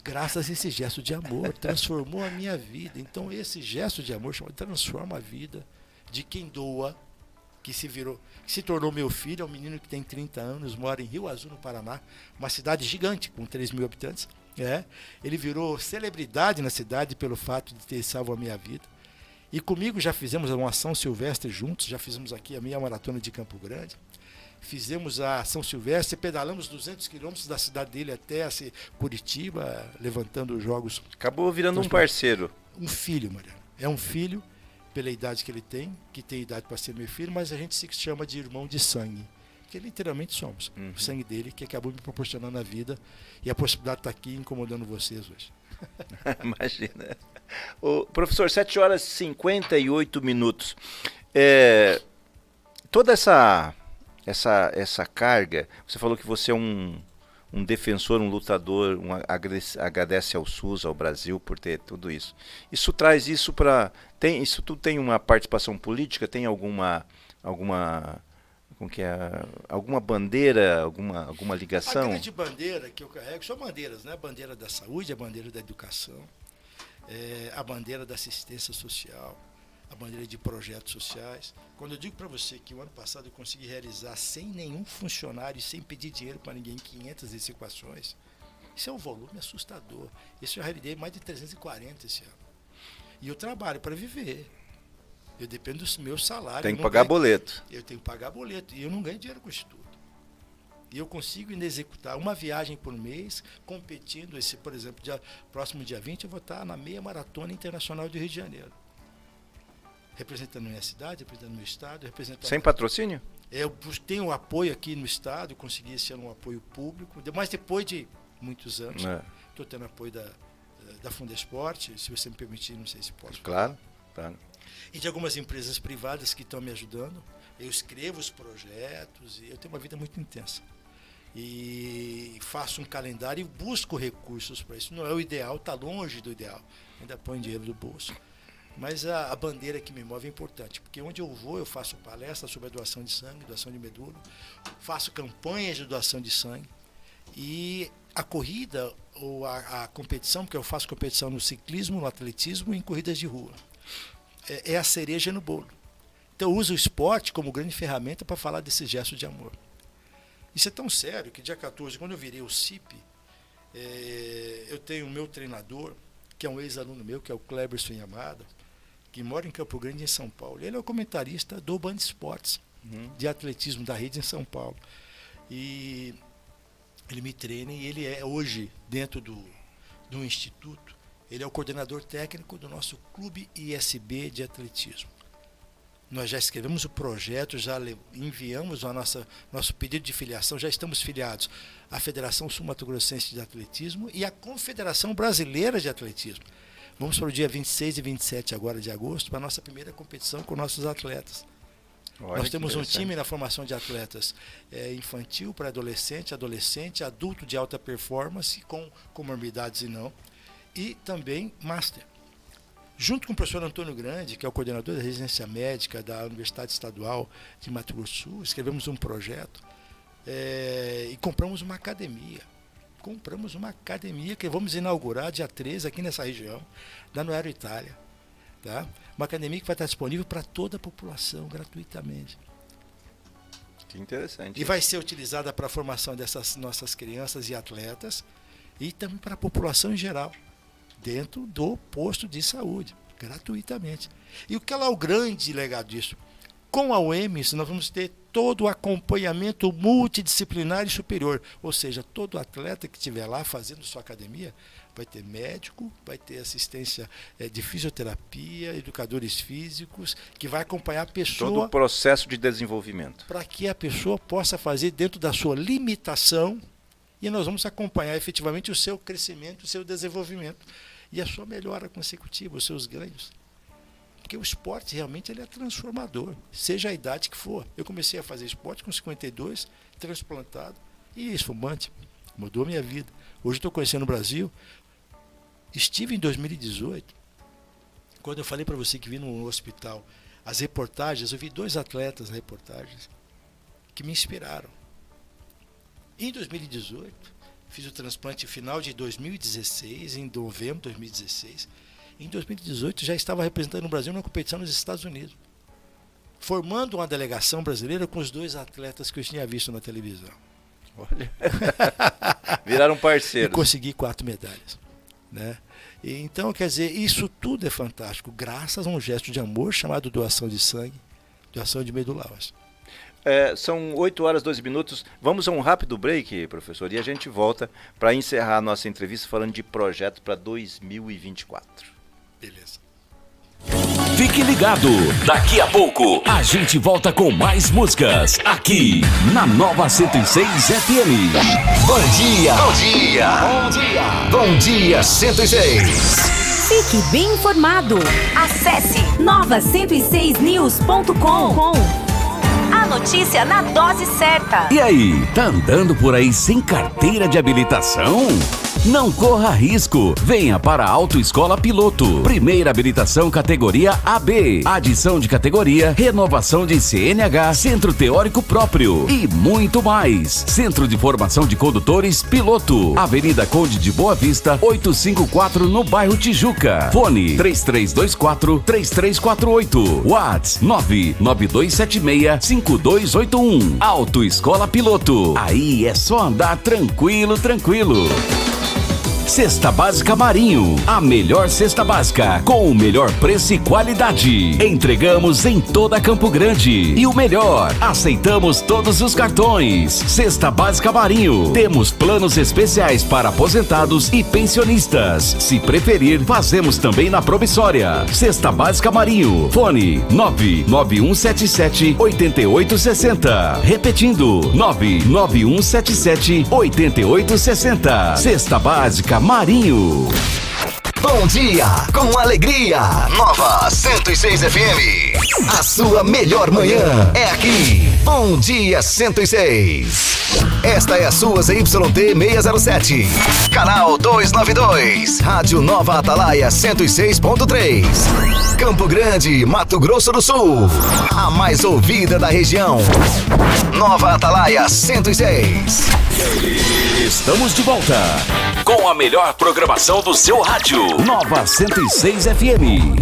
E: Graças a esse gesto de amor, transformou a minha vida. Então esse gesto de amor transforma a vida de quem doa, que se tornou meu filho, é um menino que tem 30 anos, mora em Rio Azul, no Paraná, uma cidade gigante, com 3 mil habitantes. Ele virou celebridade na cidade pelo fato de ter salvo a minha vida. E comigo já fizemos uma São Silvestre juntos, já fizemos aqui a meia maratona de Campo Grande. Fizemos a São Silvestre, pedalamos 200 quilômetros da cidade dele até Curitiba, levantando os jogos.
C: Acabou virando um parceiro.
E: Um filho, Mariano. É um filho, pela idade que ele tem, que tem idade para ser meu filho, mas a gente se chama de irmão de sangue. Porque literalmente somos. O sangue dele que acabou me proporcionando a vida e a possibilidade de estar aqui incomodando vocês hoje.
C: Imagina. Professor, 7h58. Toda essa carga, você falou que você é um defensor, um lutador, agradece ao SUS, ao Brasil por ter tudo isso. Isso traz isso para... Isso tudo tem uma participação política? Tem alguma bandeira, alguma ligação?
E: A grande bandeira que eu carrego são bandeiras, né? A bandeira da saúde, a bandeira da educação, a bandeira da assistência social, a bandeira de projetos sociais. Quando eu digo para você que o ano passado eu consegui realizar sem nenhum funcionário, sem pedir dinheiro para ninguém, 500 equações, isso é um volume assustador. Isso eu realizei mais de 340 esse ano. E eu trabalho para viver. Eu dependo do meu salário.
C: Tem que pagar boleto.
E: Eu tenho que pagar boleto. E eu não ganho dinheiro com isso tudo. E eu consigo ainda executar uma viagem por mês, competindo. Por exemplo, próximo dia 20, eu vou estar na meia maratona internacional do Rio de Janeiro. Representando a minha cidade, representando o meu estado.
C: Sem patrocínio?
E: Eu tenho um apoio aqui no estado, eu consegui esse ano um apoio público, mas depois de muitos anos, estou tendo apoio da Fundesporte, se você me permitir, não sei se posso.
C: Claro.
E: E de algumas empresas privadas que estão me ajudando. Eu escrevo os projetos e eu tenho uma vida muito intensa. E faço um calendário e busco recursos para isso. Não é o ideal, está longe do ideal. Ainda põe dinheiro do bolso. Mas a bandeira que me move é importante, porque onde eu vou, eu faço palestras sobre a doação de sangue, doação de medula, faço campanhas de doação de sangue. E a corrida, ou a competição, porque eu faço competição no ciclismo, no atletismo e em corridas de rua, é a cereja no bolo. Então eu uso o esporte como grande ferramenta para falar desse gesto de amor. Isso é tão sério que dia 14, quando eu virei o CIP, eu tenho o meu treinador, que é um ex-aluno meu, que é o Cleberson Yamada, que mora em Campo Grande, em São Paulo. Ele é o comentarista do Band Esportes, de atletismo da rede em São Paulo. E ele me treina e ele é hoje, dentro do instituto, ele é o coordenador técnico do nosso clube ISB de atletismo. Nós já escrevemos o projeto, já enviamos nosso pedido de filiação, já estamos filiados à Federação Sul-Mato-Grossense de Atletismo e à Confederação Brasileira de Atletismo. Vamos para o dia 26 e 27 agora de agosto, para a nossa primeira competição com nossos atletas.
C: Olha,
E: nós temos um time na formação de atletas infantil para adolescente, adulto de alta performance, com comorbidades e não, e também master. Junto com o professor Antônio Grande, que é o coordenador da residência médica da Universidade Estadual de Mato Grosso do Sul, escrevemos um projeto e compramos uma academia. Que vamos inaugurar dia 13 aqui nessa região, da Noero Itália. Tá? Uma academia que vai estar disponível para toda a população, gratuitamente.
C: Que interessante.
E: E vai ser utilizada para a formação dessas nossas crianças e atletas e também para a população em geral, dentro do posto de saúde, gratuitamente. E o que é lá o grande legado disso? Com a UEMS, nós vamos ter todo o acompanhamento multidisciplinar e superior, ou seja, todo atleta que estiver lá fazendo sua academia vai ter médico, vai ter assistência de fisioterapia, educadores físicos, que vai acompanhar a pessoa...
C: Todo o processo de desenvolvimento.
E: Para que a pessoa possa fazer dentro da sua limitação, e nós vamos acompanhar efetivamente o seu crescimento, o seu desenvolvimento e a sua melhora consecutiva, os seus ganhos. Porque o esporte realmente ele é transformador, seja a idade que for. Eu comecei a fazer esporte com 52, transplantado, e esfumante. Mudou a minha vida. Hoje estou conhecendo o Brasil. Estive em 2018 Quando eu falei para você que vi no hospital as reportagens, eu vi 2 atletas nas reportagens que me inspiraram. Em 2018, fiz o transplante final de 2016, em novembro de 2016. Em 2018, já estava representando o Brasil numa competição nos Estados Unidos, formando uma delegação brasileira com os 2 atletas que eu tinha visto na televisão.
C: Olha. Viraram parceiros.
E: E consegui 4 medalhas. Né? Então, quer dizer, isso tudo é fantástico, graças a um gesto de amor chamado doação de sangue, doação de medula óssea.
C: São 8 horas e 12 minutos. Vamos a um rápido break, professor, e a gente volta para encerrar a nossa entrevista falando de projeto para 2024.
E: Beleza.
B: Fique ligado, daqui a pouco a gente volta com mais músicas aqui na Nova 106 FM.
A: Bom dia! Bom dia! Bom dia! Bom dia 106!
D: Fique bem informado. Acesse nova106news.com. A notícia na dose certa.
B: E aí, tá andando por aí sem carteira de habilitação? Não corra risco. Venha para a Autoescola Piloto. Primeira habilitação categoria AB. Adição de categoria, renovação de CNH, centro teórico próprio e muito mais. Centro de Formação de Condutores Piloto. Avenida Conde de Boa Vista, 854 no bairro Tijuca. Fone 3324-3348. WhatsApp 99276-5281. Autoescola Piloto. Aí é só andar tranquilo. Cesta Básica Marinho, a melhor cesta básica, com o melhor preço e qualidade. Entregamos em toda Campo Grande. E o melhor, aceitamos todos os cartões. Cesta Básica Marinho, temos planos especiais para aposentados e pensionistas. Se preferir, fazemos também na Promissória. Cesta Básica Marinho, fone 99177-8860. Repetindo, 99177-8860. Cesta Básica Marinho.
A: Bom dia, com alegria. Nova 106 FM. A sua melhor manhã é aqui. Bom dia 106. Esta é a sua ZYT 607. Canal 292. Rádio Nova Atalaia 106.3. Campo Grande, Mato Grosso do Sul. A mais ouvida da região. Nova Atalaia 106.
B: Estamos de volta com a melhor programação do seu rádio. Nova 106 FM.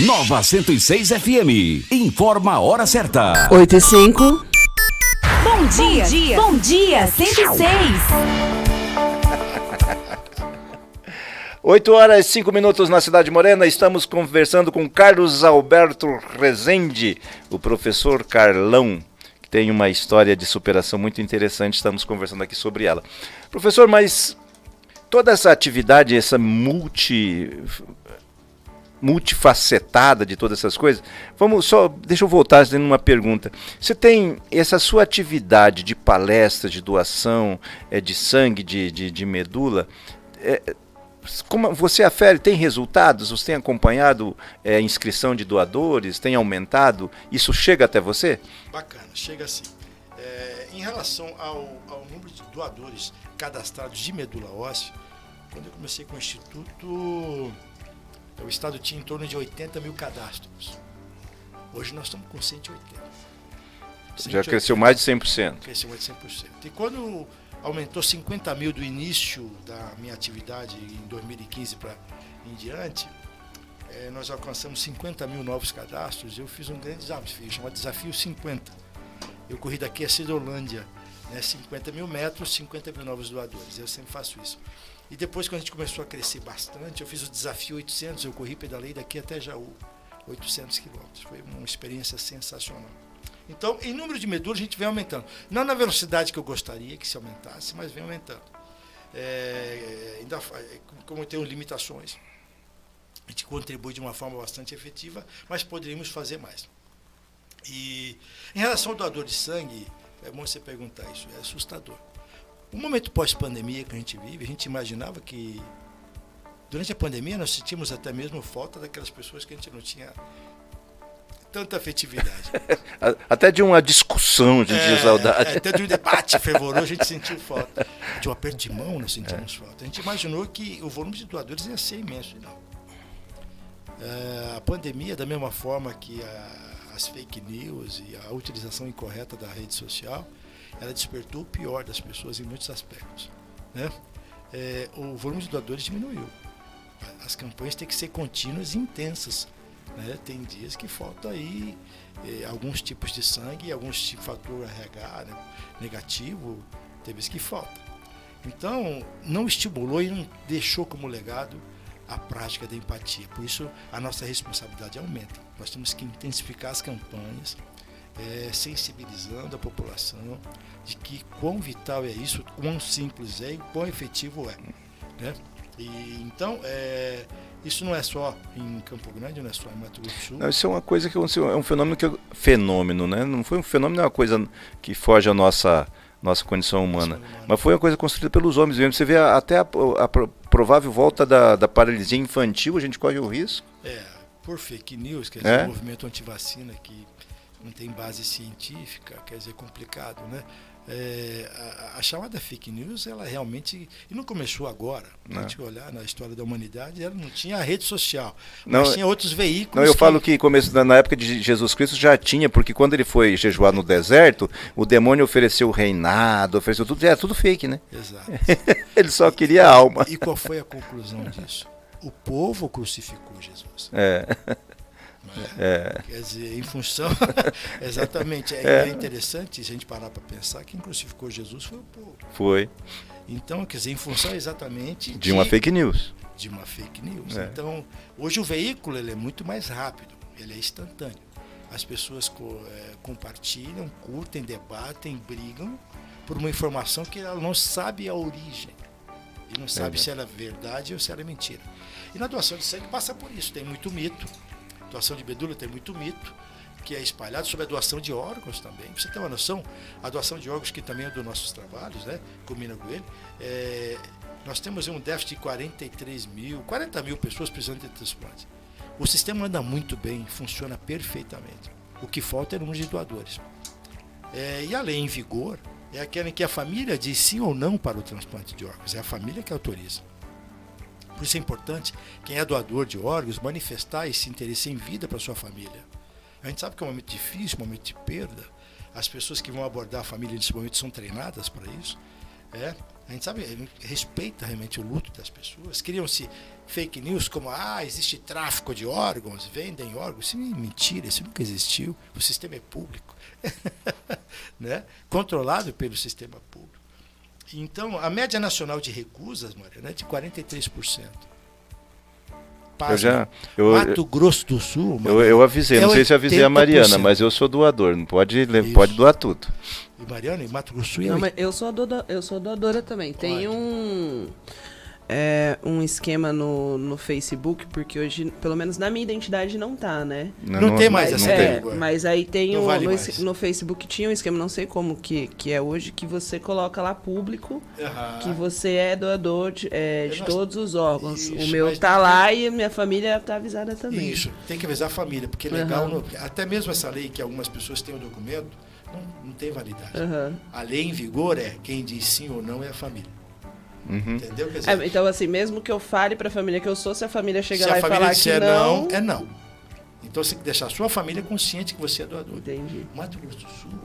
B: Nova 106 FM. Informa a hora certa.
D: 8h05. Bom dia. Bom dia 106.
C: 8 horas e 5 minutos na Cidade Morena. Estamos conversando com Carlos Alberto Rezende, o professor Carlão, que tem uma história de superação muito interessante. Estamos conversando aqui sobre ela. Professor, mas toda essa atividade, essa multifacetada de todas essas coisas, deixa eu voltar fazendo uma pergunta. Você tem essa sua atividade de palestra, de doação, de sangue, de medula, como você afere, tem resultados? Você tem acompanhado a inscrição de doadores? Tem aumentado? Isso chega até você?
E: Bacana, chega sim. Em relação ao número de doadores cadastrados de medula óssea, quando eu comecei com o Instituto, o Estado tinha em torno de 80 mil cadastros. Hoje nós estamos com 180.
C: Já cresceu mais de 100%.
E: Cresceu mais de 100%. E quando aumentou 50 mil do início da minha atividade em 2015 para em diante, nós alcançamos 50 mil novos cadastros. Eu fiz um grande desafio, chamado Desafio 50. Eu corri daqui a Cidrolândia, 50 mil metros, 50 mil novos doadores. Eu sempre faço isso. E depois, quando a gente começou a crescer bastante, eu fiz o Desafio 800, eu corri, pedalei daqui até Jaú, 800 quilômetros. Foi uma experiência sensacional. Então, em número de medulas, a gente vem aumentando. Não na velocidade que eu gostaria que se aumentasse, mas vem aumentando. Ainda, como tem limitações, a gente contribui de uma forma bastante efetiva, mas poderíamos fazer mais. E em relação ao doador de sangue, é bom você perguntar isso, é assustador. O momento pós-pandemia que a gente vive, a gente imaginava que durante a pandemia nós sentimos até mesmo falta daquelas pessoas que a gente não tinha tanta afetividade.
C: Até de uma discussão a gente tinha saudade.
E: Até de um debate fervoroso a gente sentiu falta. De um aperto de mão nós sentimos falta. A gente imaginou que o volume de doadores ia ser imenso. Não. A pandemia, da mesma forma que as fake news e a utilização incorreta da rede social, ela despertou o pior das pessoas em muitos aspectos, né? O volume de doadores diminuiu. As campanhas têm que ser contínuas e intensas, né? Tem dias que falta aí alguns tipos de sangue, alguns tipos de fator RH, né, negativo, tem vezes que falta. Então, não estimulou e não deixou como legado a prática da empatia. Por isso, a nossa responsabilidade aumenta. Nós temos que intensificar as campanhas, sensibilizando a população de que quão vital é isso, quão simples é e quão efetivo é, né? E, então, isso não é só em Campo Grande, não é só em Mato Grosso do Sul.
C: Não, isso é uma coisa que é um fenômeno fenômeno, né? Não foi um fenômeno, é uma coisa que foge à nossa condição humana, mas foi uma coisa construída pelos homens mesmo. Você vê até a provável volta da paralisia infantil, a gente corre o risco.
E: Por fake news, quer dizer, um movimento antivacina que não tem base científica, quer dizer, complicado, né? A chamada fake news, ela realmente, e não começou agora, a gente olhar na história da humanidade, ela não tinha a rede social, mas tinha outros veículos.
C: Não, eu falo que na época de Jesus Cristo já tinha, porque quando ele foi jejuar no deserto, o demônio ofereceu reinado, ofereceu tudo, era tudo fake, né?
E: Exato.
C: Ele só queria a alma.
E: E qual foi a conclusão disso? O povo crucificou Jesus. Quer dizer, em função. Exatamente. É interessante se a gente parar para pensar que quem crucificou Jesus foi o povo.
C: Foi.
E: Então, quer dizer, em função exatamente
C: de uma fake news.
E: De uma fake news. Então, hoje o veículo ele é muito mais rápido, ele é instantâneo. As pessoas compartilham, curtem, debatem, brigam por uma informação que ela não sabe a origem. E não sabe se ela é verdade ou se ela é mentira. E na doação de sangue passa por isso, tem muito mito. Doação de medula tem muito mito, que é espalhado sobre a doação de órgãos também. Pra você ter uma noção, a doação de órgãos, que também é dos nossos trabalhos, né? Combina com ele, nós temos um déficit de 40 mil pessoas precisando de transplante. O sistema anda muito bem, funciona perfeitamente. O que falta é o número de doadores. E a lei em vigor é aquela em que a família diz sim ou não para o transplante de órgãos. É a família que autoriza. Por isso é importante, quem é doador de órgãos, manifestar esse interesse em vida para a sua família. A gente sabe que é um momento difícil, um momento de perda. As pessoas que vão abordar a família nesse momento são treinadas para isso. A gente sabe, respeita realmente o luto das pessoas. Criam-se fake news como, existe tráfico de órgãos, vendem órgãos. Isso é mentira, isso nunca existiu. O sistema é público, né? Controlado pelo sistema público. Então, a média nacional de recusas, Mariana, é de 43%. Mato Grosso do Sul...
C: Eu avisei, não sei se avisei a Mariana, mas eu sou doador, não pode doar tudo.
E: E Mariana, em Mato Grosso do Sul...
F: Não, mas eu sou doadora também. Tem um esquema no Facebook, porque hoje, pelo menos na minha identidade, não tá, né?
E: Não tem mais essa
F: ideia. Mas aí tem no Facebook tinha um esquema, não sei como que é hoje, que você coloca lá público, que você é doador de todos os órgãos. Isso, o meu tá lá e minha família tá avisada também.
E: Isso, tem que avisar a família, porque é legal, até mesmo essa lei que algumas pessoas têm o documento, não tem validade. A lei em vigor quem diz sim ou não é a família. Entendeu? Quer dizer,
F: então, assim, mesmo que eu fale para a família que eu sou, se a família chegar lá e falar que não...
E: é não. Então, você tem que deixar a sua família consciente que você é doador.
F: Entendi.
E: Mato Grosso do Sul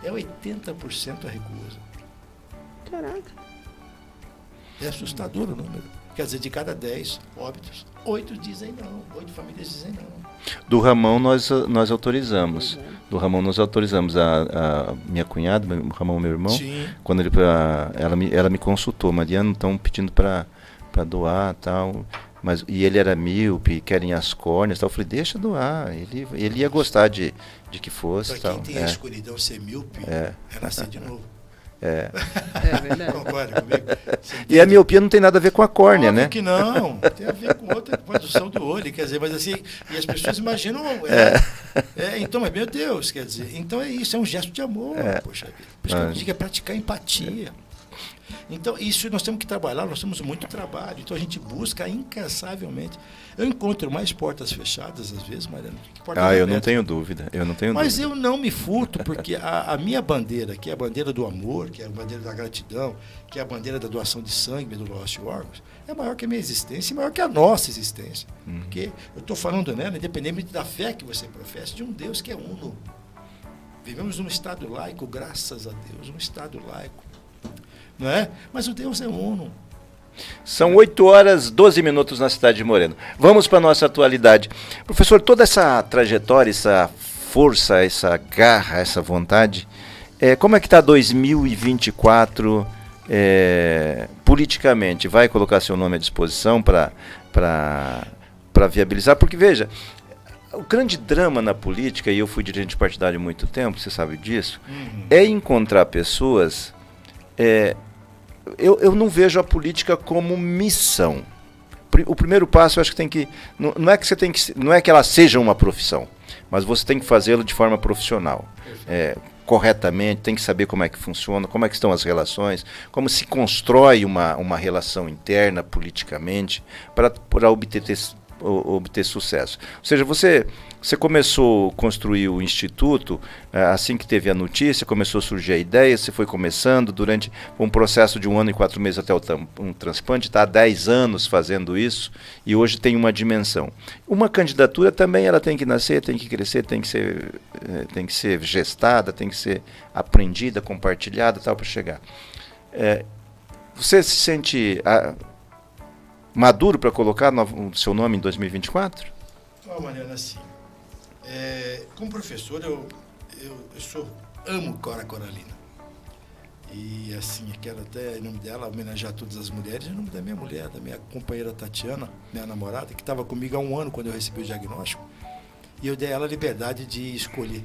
E: é 80% a recusa.
F: Caraca.
E: É assustador o número. Quer dizer, de cada 10 óbitos, 8 dizem não. 8 famílias dizem não.
C: Do Ramon nós autorizamos. Do Ramon nós autorizamos. A minha cunhada, o Ramon, meu irmão, quando ela me consultou, Mariana, estão pedindo para doar tal. E ele era míope, querem as córneas tal. Eu falei, deixa doar. Ele ia gostar de que fosse.
E: Para quem tem a escuridão ser míope, é nascer de novo.
F: É verdade.
E: Concorda comigo?
C: E a miopia não tem nada a ver com a córnea, né?
E: Que não, tem a ver com outra condição do olho, quer dizer, mas assim, e as pessoas imaginam, então, mas meu Deus, quer dizer, então é isso, é um gesto de amor, poxa vida. Por isso que eu digo, é praticar empatia. Então, isso nós temos que trabalhar, nós temos muito trabalho. Então, a gente busca incansavelmente. Eu encontro mais portas fechadas, às vezes, Mariana, que portas abertas.
C: Eu não tenho dúvida. Mas
E: eu não me furto, porque a minha bandeira, que é a bandeira do amor, que é a bandeira da gratidão, que é a bandeira da doação de sangue, medula óssea e órgãos, é maior que a minha existência e maior que a nossa existência. Porque eu estou falando nela, independente da fé que você professa, de um Deus que é uno. Vivemos num Estado laico, graças a Deus, um Estado laico. Não é? Mas o Deus é uno.
C: São 8h12 na cidade de Moreno. Vamos para a nossa atualidade. Professor, toda essa trajetória, essa força, essa garra, essa vontade, como é que está 2024 politicamente? Vai colocar seu nome à disposição para viabilizar? Porque, veja, o grande drama na política, e eu fui dirigente partidário há muito tempo, você sabe disso, é encontrar pessoas... Eu não vejo a política como missão. O primeiro passo, eu acho que tem que... Não é que ela seja uma profissão, mas você tem que fazê-lo de forma profissional. Corretamente, tem que saber como é que funciona, como é que estão as relações, como se constrói uma relação interna politicamente para obter sucesso. Ou seja, você começou a construir o Instituto, assim que teve a notícia, começou a surgir a ideia, você foi começando durante um processo de 1 ano e 4 meses até um transplante, está há 10 anos fazendo isso, e hoje tem uma dimensão. Uma candidatura também ela tem que nascer, tem que crescer, tem que ser gestada, tem que ser aprendida, compartilhada, tal, para chegar. Você se sente... maduro para colocar o seu nome em 2024?
E: Mariana, assim, como professor, eu amo Cora Coralina. E, assim, eu quero até, em nome dela, homenagear todas as mulheres, em nome da minha mulher, da minha companheira Tatiana, minha namorada, que estava comigo há 1 ano quando eu recebi o diagnóstico. E eu dei a ela a liberdade de escolher.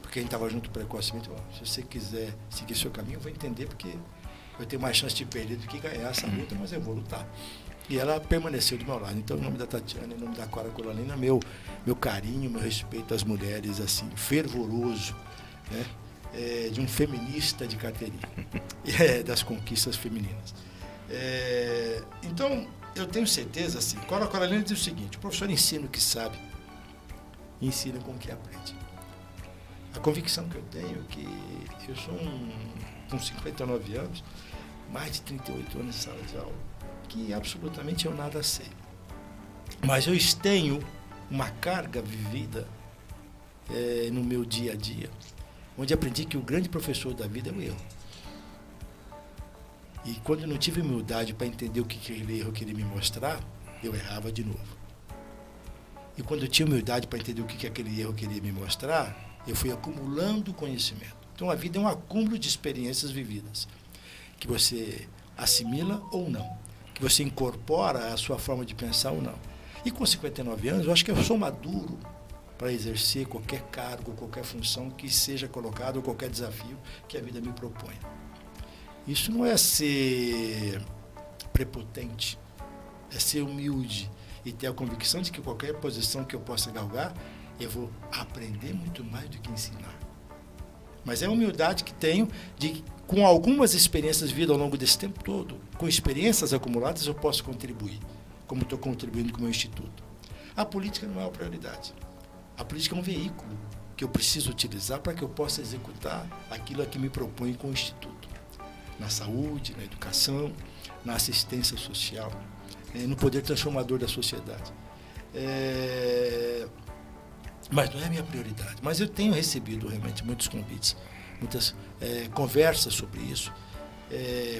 E: Porque a gente estava junto precocemente. Se você quiser seguir seu caminho, eu vou entender, porque eu tenho mais chance de perder do que ganhar essa luta, mas eu vou lutar. E ela permaneceu do meu lado. Então, em nome da Tatiana, em nome da Cora Coralina, meu carinho, meu respeito às mulheres, assim, fervoroso, né? De um feminista de carteirinha, das conquistas femininas. Então, eu tenho certeza, assim, Cora Coralina diz o seguinte: o professor ensina o que sabe, ensina com o que aprende. A convicção que eu tenho é que eu sou com 59 anos, mais de 38 anos de sala de aula, que absolutamente eu nada sei. Mas eu tenho uma carga vivida no meu dia a dia, onde aprendi que o grande professor da vida é o erro. E quando eu não tive humildade para entender o que aquele erro queria me mostrar, eu errava de novo. E quando eu tinha humildade para entender o que aquele erro queria me mostrar, eu fui acumulando conhecimento. Então a vida é um acúmulo de experiências vividas, que você assimila ou não, que você incorpora a sua forma de pensar ou não. E com 59 anos, eu acho que eu sou maduro para exercer qualquer cargo, qualquer função que seja colocado, ou qualquer desafio que a vida me proponha. Isso não é ser prepotente, é ser humilde e ter a convicção de que qualquer posição que eu possa galgar, eu vou aprender muito mais do que ensinar. Mas é a humildade que tenho de, com algumas experiências vividas ao longo desse tempo todo, com experiências acumuladas, eu posso contribuir, como estou contribuindo com o meu instituto. A política não é a prioridade. A política é um veículo que eu preciso utilizar para que eu possa executar aquilo a que me propõe com o instituto. Na saúde, na educação, na assistência social, no poder transformador da sociedade. Mas não é a minha prioridade. Mas eu tenho recebido realmente muitos convites, muitas conversas sobre isso,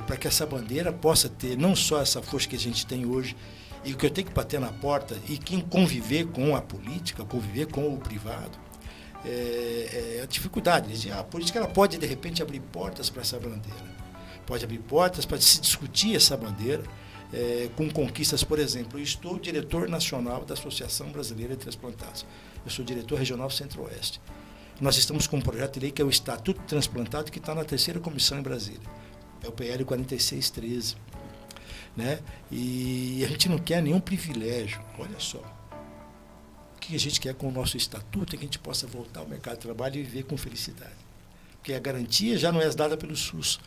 E: para que essa bandeira possa ter não só essa força que a gente tem hoje, e o que eu tenho que bater na porta, e quem conviver com a política, conviver com o privado, a dificuldade. A política ela pode, de repente, abrir portas para essa bandeira. Pode abrir portas para se discutir essa bandeira, com conquistas. Por exemplo, eu estou diretor nacional da Associação Brasileira de Transplantados. Eu sou diretor regional Centro-Oeste. Nós estamos com um projeto de lei que é o Estatuto Transplantado, que está na 3ª comissão em Brasília. É o PL 4613. Né? E a gente não quer nenhum privilégio. Olha só. O que a gente quer com o nosso estatuto é que a gente possa voltar ao mercado de trabalho e viver com felicidade. Porque a garantia já não é dada pelo SUS.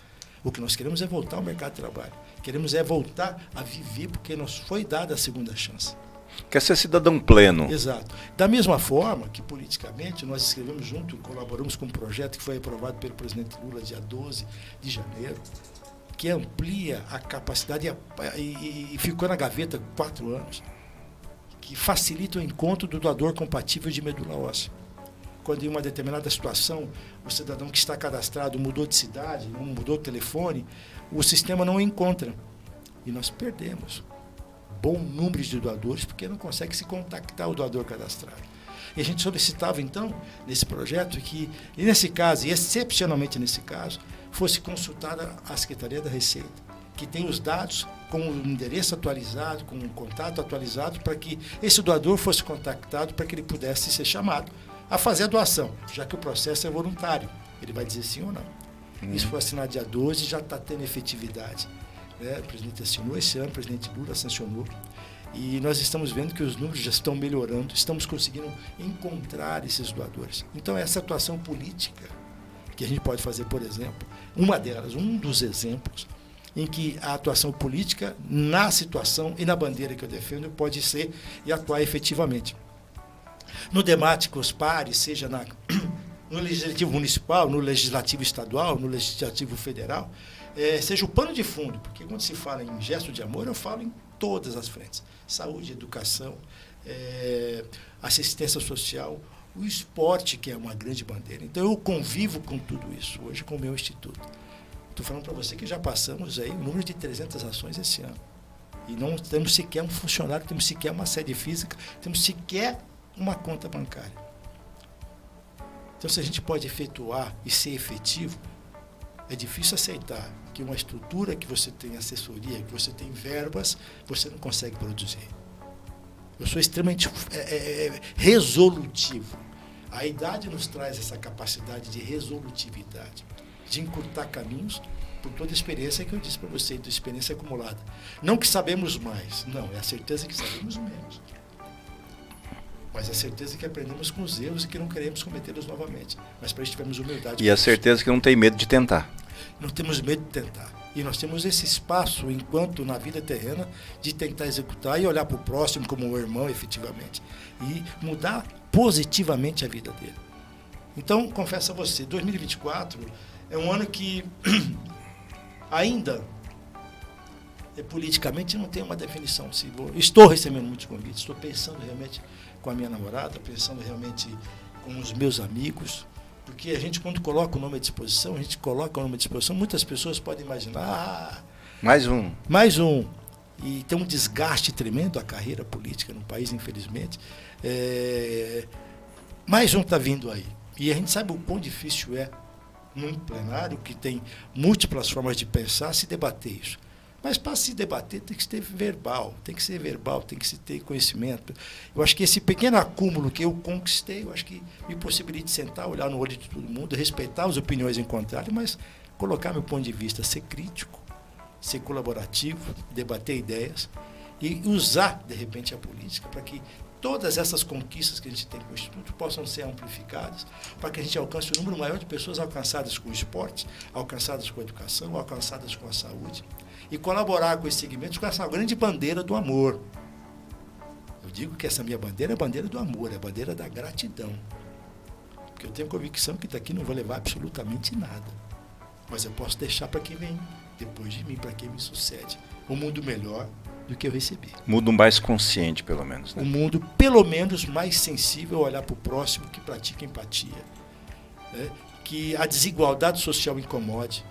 E: O que nós queremos é voltar ao mercado de trabalho. Queremos é voltar a viver, porque nos foi dada a segunda chance.
C: Quer ser cidadão pleno.
E: Exato. Da mesma forma que, politicamente, nós escrevemos junto, colaboramos com um projeto que foi aprovado pelo presidente Lula dia 12 de janeiro, que amplia a capacidade e ficou na gaveta 4 anos, que facilita o encontro do doador compatível de medula óssea. Quando em uma determinada situação, o cidadão que está cadastrado mudou de cidade, não mudou de telefone, o sistema não o encontra. E nós perdemos bom número de doadores, porque não consegue se contactar o doador cadastrado. E a gente solicitava, então, nesse projeto, que, nesse caso, e excepcionalmente nesse caso, fosse consultada a Secretaria da Receita, que tem os dados com o endereço atualizado, com o contato atualizado, para que esse doador fosse contactado, para que ele pudesse ser chamado a fazer a doação, já que o processo é voluntário. Ele vai dizer sim ou não. Isso foi assinado dia 12 e já está tendo efetividade. O presidente assinou esse ano, o presidente Lula sancionou. E nós estamos vendo que os números já estão melhorando, estamos conseguindo encontrar esses doadores. Então, essa atuação política que a gente pode fazer, por exemplo, uma delas, um dos exemplos, em que a atuação política, na situação e na bandeira que eu defendo, pode ser e atuar efetivamente. No debate com os pares, seja no Legislativo Municipal, no Legislativo Estadual, no Legislativo Federal, seja o pano de fundo, porque quando se fala em gesto de amor, eu falo em todas as frentes. Saúde, educação, assistência social, o esporte, que é uma grande bandeira. Então, eu convivo com tudo isso hoje com o meu instituto. Estou falando para você que já passamos aí o número de 300 ações esse ano. E não temos sequer um funcionário, temos sequer uma sede física, temos sequer uma conta bancária. Então, se a gente pode efetuar e ser efetivo, é difícil aceitar que uma estrutura que você tem assessoria, que você tem verbas, você não consegue produzir. Eu sou extremamente resolutivo. A idade nos traz essa capacidade de resolutividade, de encurtar caminhos, por toda a experiência que eu disse para você, da experiência acumulada. Não que sabemos mais, não, é a certeza que sabemos menos. Mas a certeza que aprendemos com os erros e que não queremos cometê-los novamente. Mas para isso tivemos humildade.
C: E a certeza que não tem medo de tentar.
E: Não temos medo de tentar. E nós temos esse espaço, enquanto na vida terrena, de tentar executar e olhar para o próximo como um irmão, efetivamente. E mudar positivamente a vida dele. Então, confesso a você, 2024 é um ano que ainda, politicamente, não tem uma definição. Estou recebendo muitos convites, estou pensando realmente com a minha namorada, pensando realmente com os meus amigos, porque a gente, quando coloca o nome à disposição, muitas pessoas podem imaginar...
C: Mais um.
E: E tem um desgaste tremendo a carreira política no país, infelizmente. Mais um está vindo aí. E a gente sabe o quão difícil é, num plenário que tem múltiplas formas de pensar, se debater isso. Mas para se debater tem que ser verbal, tem que se ter conhecimento. Eu acho que esse pequeno acúmulo que eu conquistei, eu acho que me possibilita sentar, olhar no olho de todo mundo, respeitar as opiniões em contrário, mas colocar meu ponto de vista, ser crítico, ser colaborativo, debater ideias e usar, de repente, a política para que todas essas conquistas que a gente tem com o Instituto possam ser amplificadas, para que a gente alcance um número maior de pessoas alcançadas com o esporte, alcançadas com a educação, alcançadas com a saúde, e colaborar com esses segmentos com essa grande bandeira do amor. Eu digo que essa minha bandeira é a bandeira do amor, é a bandeira da gratidão. Porque eu tenho convicção que daqui não vou levar absolutamente nada. Mas eu posso deixar para quem vem depois de mim, para quem me sucede, um mundo melhor do que eu recebi.
C: Mundo mais consciente, pelo menos. Né?
E: Um mundo, pelo menos, mais sensível a olhar para o próximo, que pratica empatia. Né? Que a desigualdade social incomode.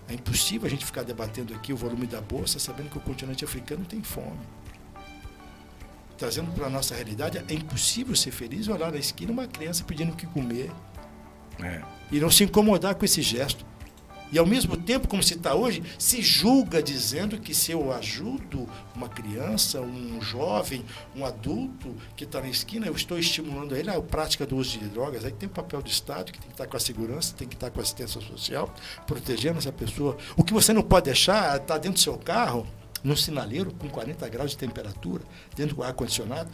E: É impossível a gente ficar debatendo aqui o volume da bolsa, sabendo que o continente africano tem fome. Trazendo para a nossa realidade, é impossível ser feliz e olhar na esquina uma criança pedindo o que comer. E não se incomodar com esse gesto. E, ao mesmo tempo, como se está hoje, se julga dizendo que se eu ajudo uma criança, um jovem, um adulto que está na esquina, eu estou estimulando ele a prática do uso de drogas. Aí tem o papel do Estado, que tem que estar com a segurança, tem que estar com a assistência social, protegendo essa pessoa. O que você não pode deixar é estar dentro do seu carro, num sinaleiro, com 40 graus de temperatura, dentro do ar-condicionado,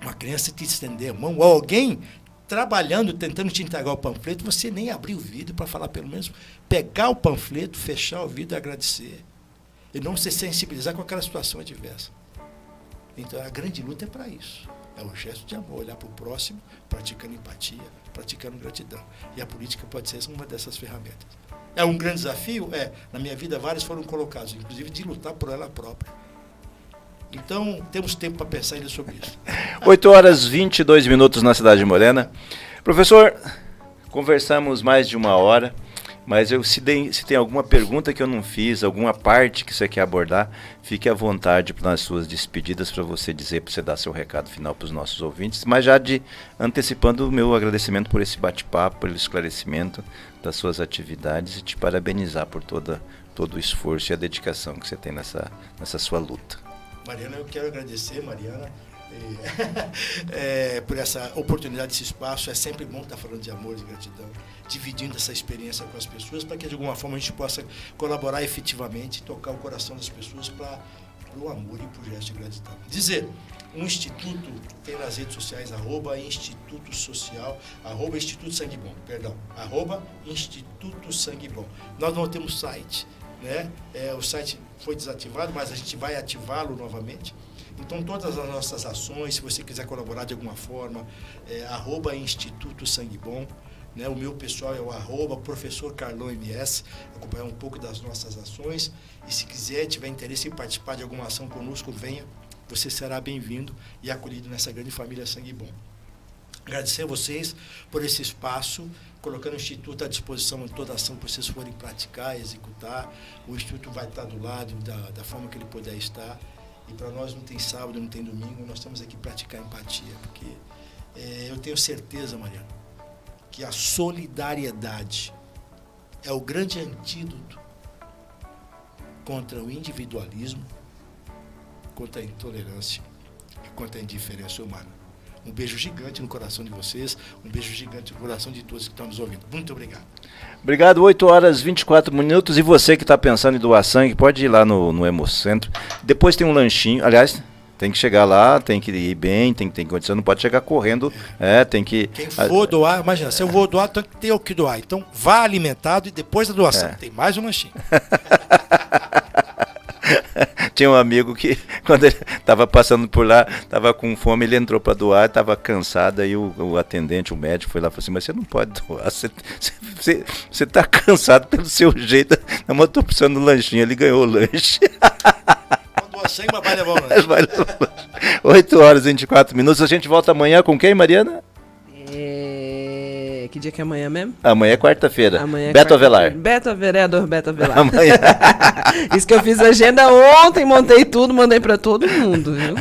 E: uma criança te estender a mão, ou alguém trabalhando, tentando te entregar o panfleto, você nem abrir o vidro para falar, pelo menos, pegar o panfleto, fechar o vidro e agradecer. E não se sensibilizar com aquela situação adversa. Então, a grande luta é para isso. É o gesto de amor, olhar para o próximo, praticando empatia, praticando gratidão. E a política pode ser uma dessas ferramentas. É um grande desafio? É. Na minha vida, vários foram colocados, inclusive de lutar por ela própria. Então, temos tempo para pensar ainda sobre isso.
C: 8h22 na cidade de Morena. Professor, conversamos mais de 1 hora, mas se tem alguma pergunta que eu não fiz, alguma parte que você quer abordar, fique à vontade nas suas despedidas para você dizer, para você dar seu recado final para os nossos ouvintes, mas já antecipando o meu agradecimento por esse bate-papo, pelo esclarecimento das suas atividades e te parabenizar por todo o esforço e a dedicação que você tem nessa sua luta.
E: Mariana, eu quero agradecer, Mariana, por essa oportunidade, esse espaço. É sempre bom estar falando de amor e gratidão, dividindo essa experiência com as pessoas, para que de alguma forma a gente possa colaborar efetivamente, tocar o coração das pessoas para o amor e para o gesto de gratidão. Dizer, um instituto tem nas redes sociais, @Instituto Social, @Instituto Sangue Bom, @Instituto Sangue Bom. Nós não temos site, né? O site foi desativado, mas a gente vai ativá-lo novamente. Então, todas as nossas ações, se você quiser colaborar de alguma forma, @Instituto Sangue Bom. Né? O meu pessoal é o @Professor Carlão MS, acompanhar um pouco das nossas ações. E se quiser, tiver interesse em participar de alguma ação conosco, venha. Você será bem-vindo e acolhido nessa grande família Sangue Bom. Agradecer a vocês por esse espaço, colocando o Instituto à disposição de toda ação que vocês forem praticar, executar. O Instituto vai estar do lado da forma que ele puder estar. E para nós não tem sábado, não tem domingo, nós estamos aqui para praticar empatia, porque eu tenho certeza, Mariana, que a solidariedade é o grande antídoto contra o individualismo, contra a intolerância e contra a indiferença humana. Um beijo gigante no coração de vocês, um beijo gigante no coração de todos que estão nos ouvindo. Muito obrigado.
C: Obrigado, 8h24. E você que está pensando em doar sangue, pode ir lá no Hemocentro. Depois tem um lanchinho, aliás, tem que chegar lá, tem que ir bem, tem que ter condição, não pode chegar correndo, tem que...
E: Quem for doar, imagina, se eu vou doar, tem que ter o que doar. Então, vá alimentado e depois da doação tem mais um lanchinho.
C: Tinha um amigo que, quando ele estava passando por lá, estava com fome, ele entrou para doar, estava cansado, aí o atendente, o médico, foi lá e falou assim, mas você não pode doar, você está cansado pelo seu jeito, não, mas eu estou precisando do lanchinho, ele ganhou o lanche.
E: Doação, mas vai levar o lanche.
C: 8h24, a gente volta amanhã com quem, Mariana?
F: Que dia que é amanhã mesmo?
C: Amanhã é quarta-feira. Beto Avelar.
F: Vereador Beto Avelar.
C: Amanhã.
F: Isso que eu fiz a agenda ontem, montei tudo, mandei pra todo mundo, viu?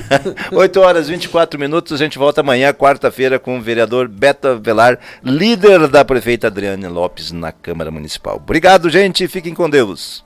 C: 8h24, a gente volta amanhã, quarta-feira, com o vereador Beto Avelar, líder da prefeita Adriane Lopes na Câmara Municipal. Obrigado, gente. Fiquem com Deus.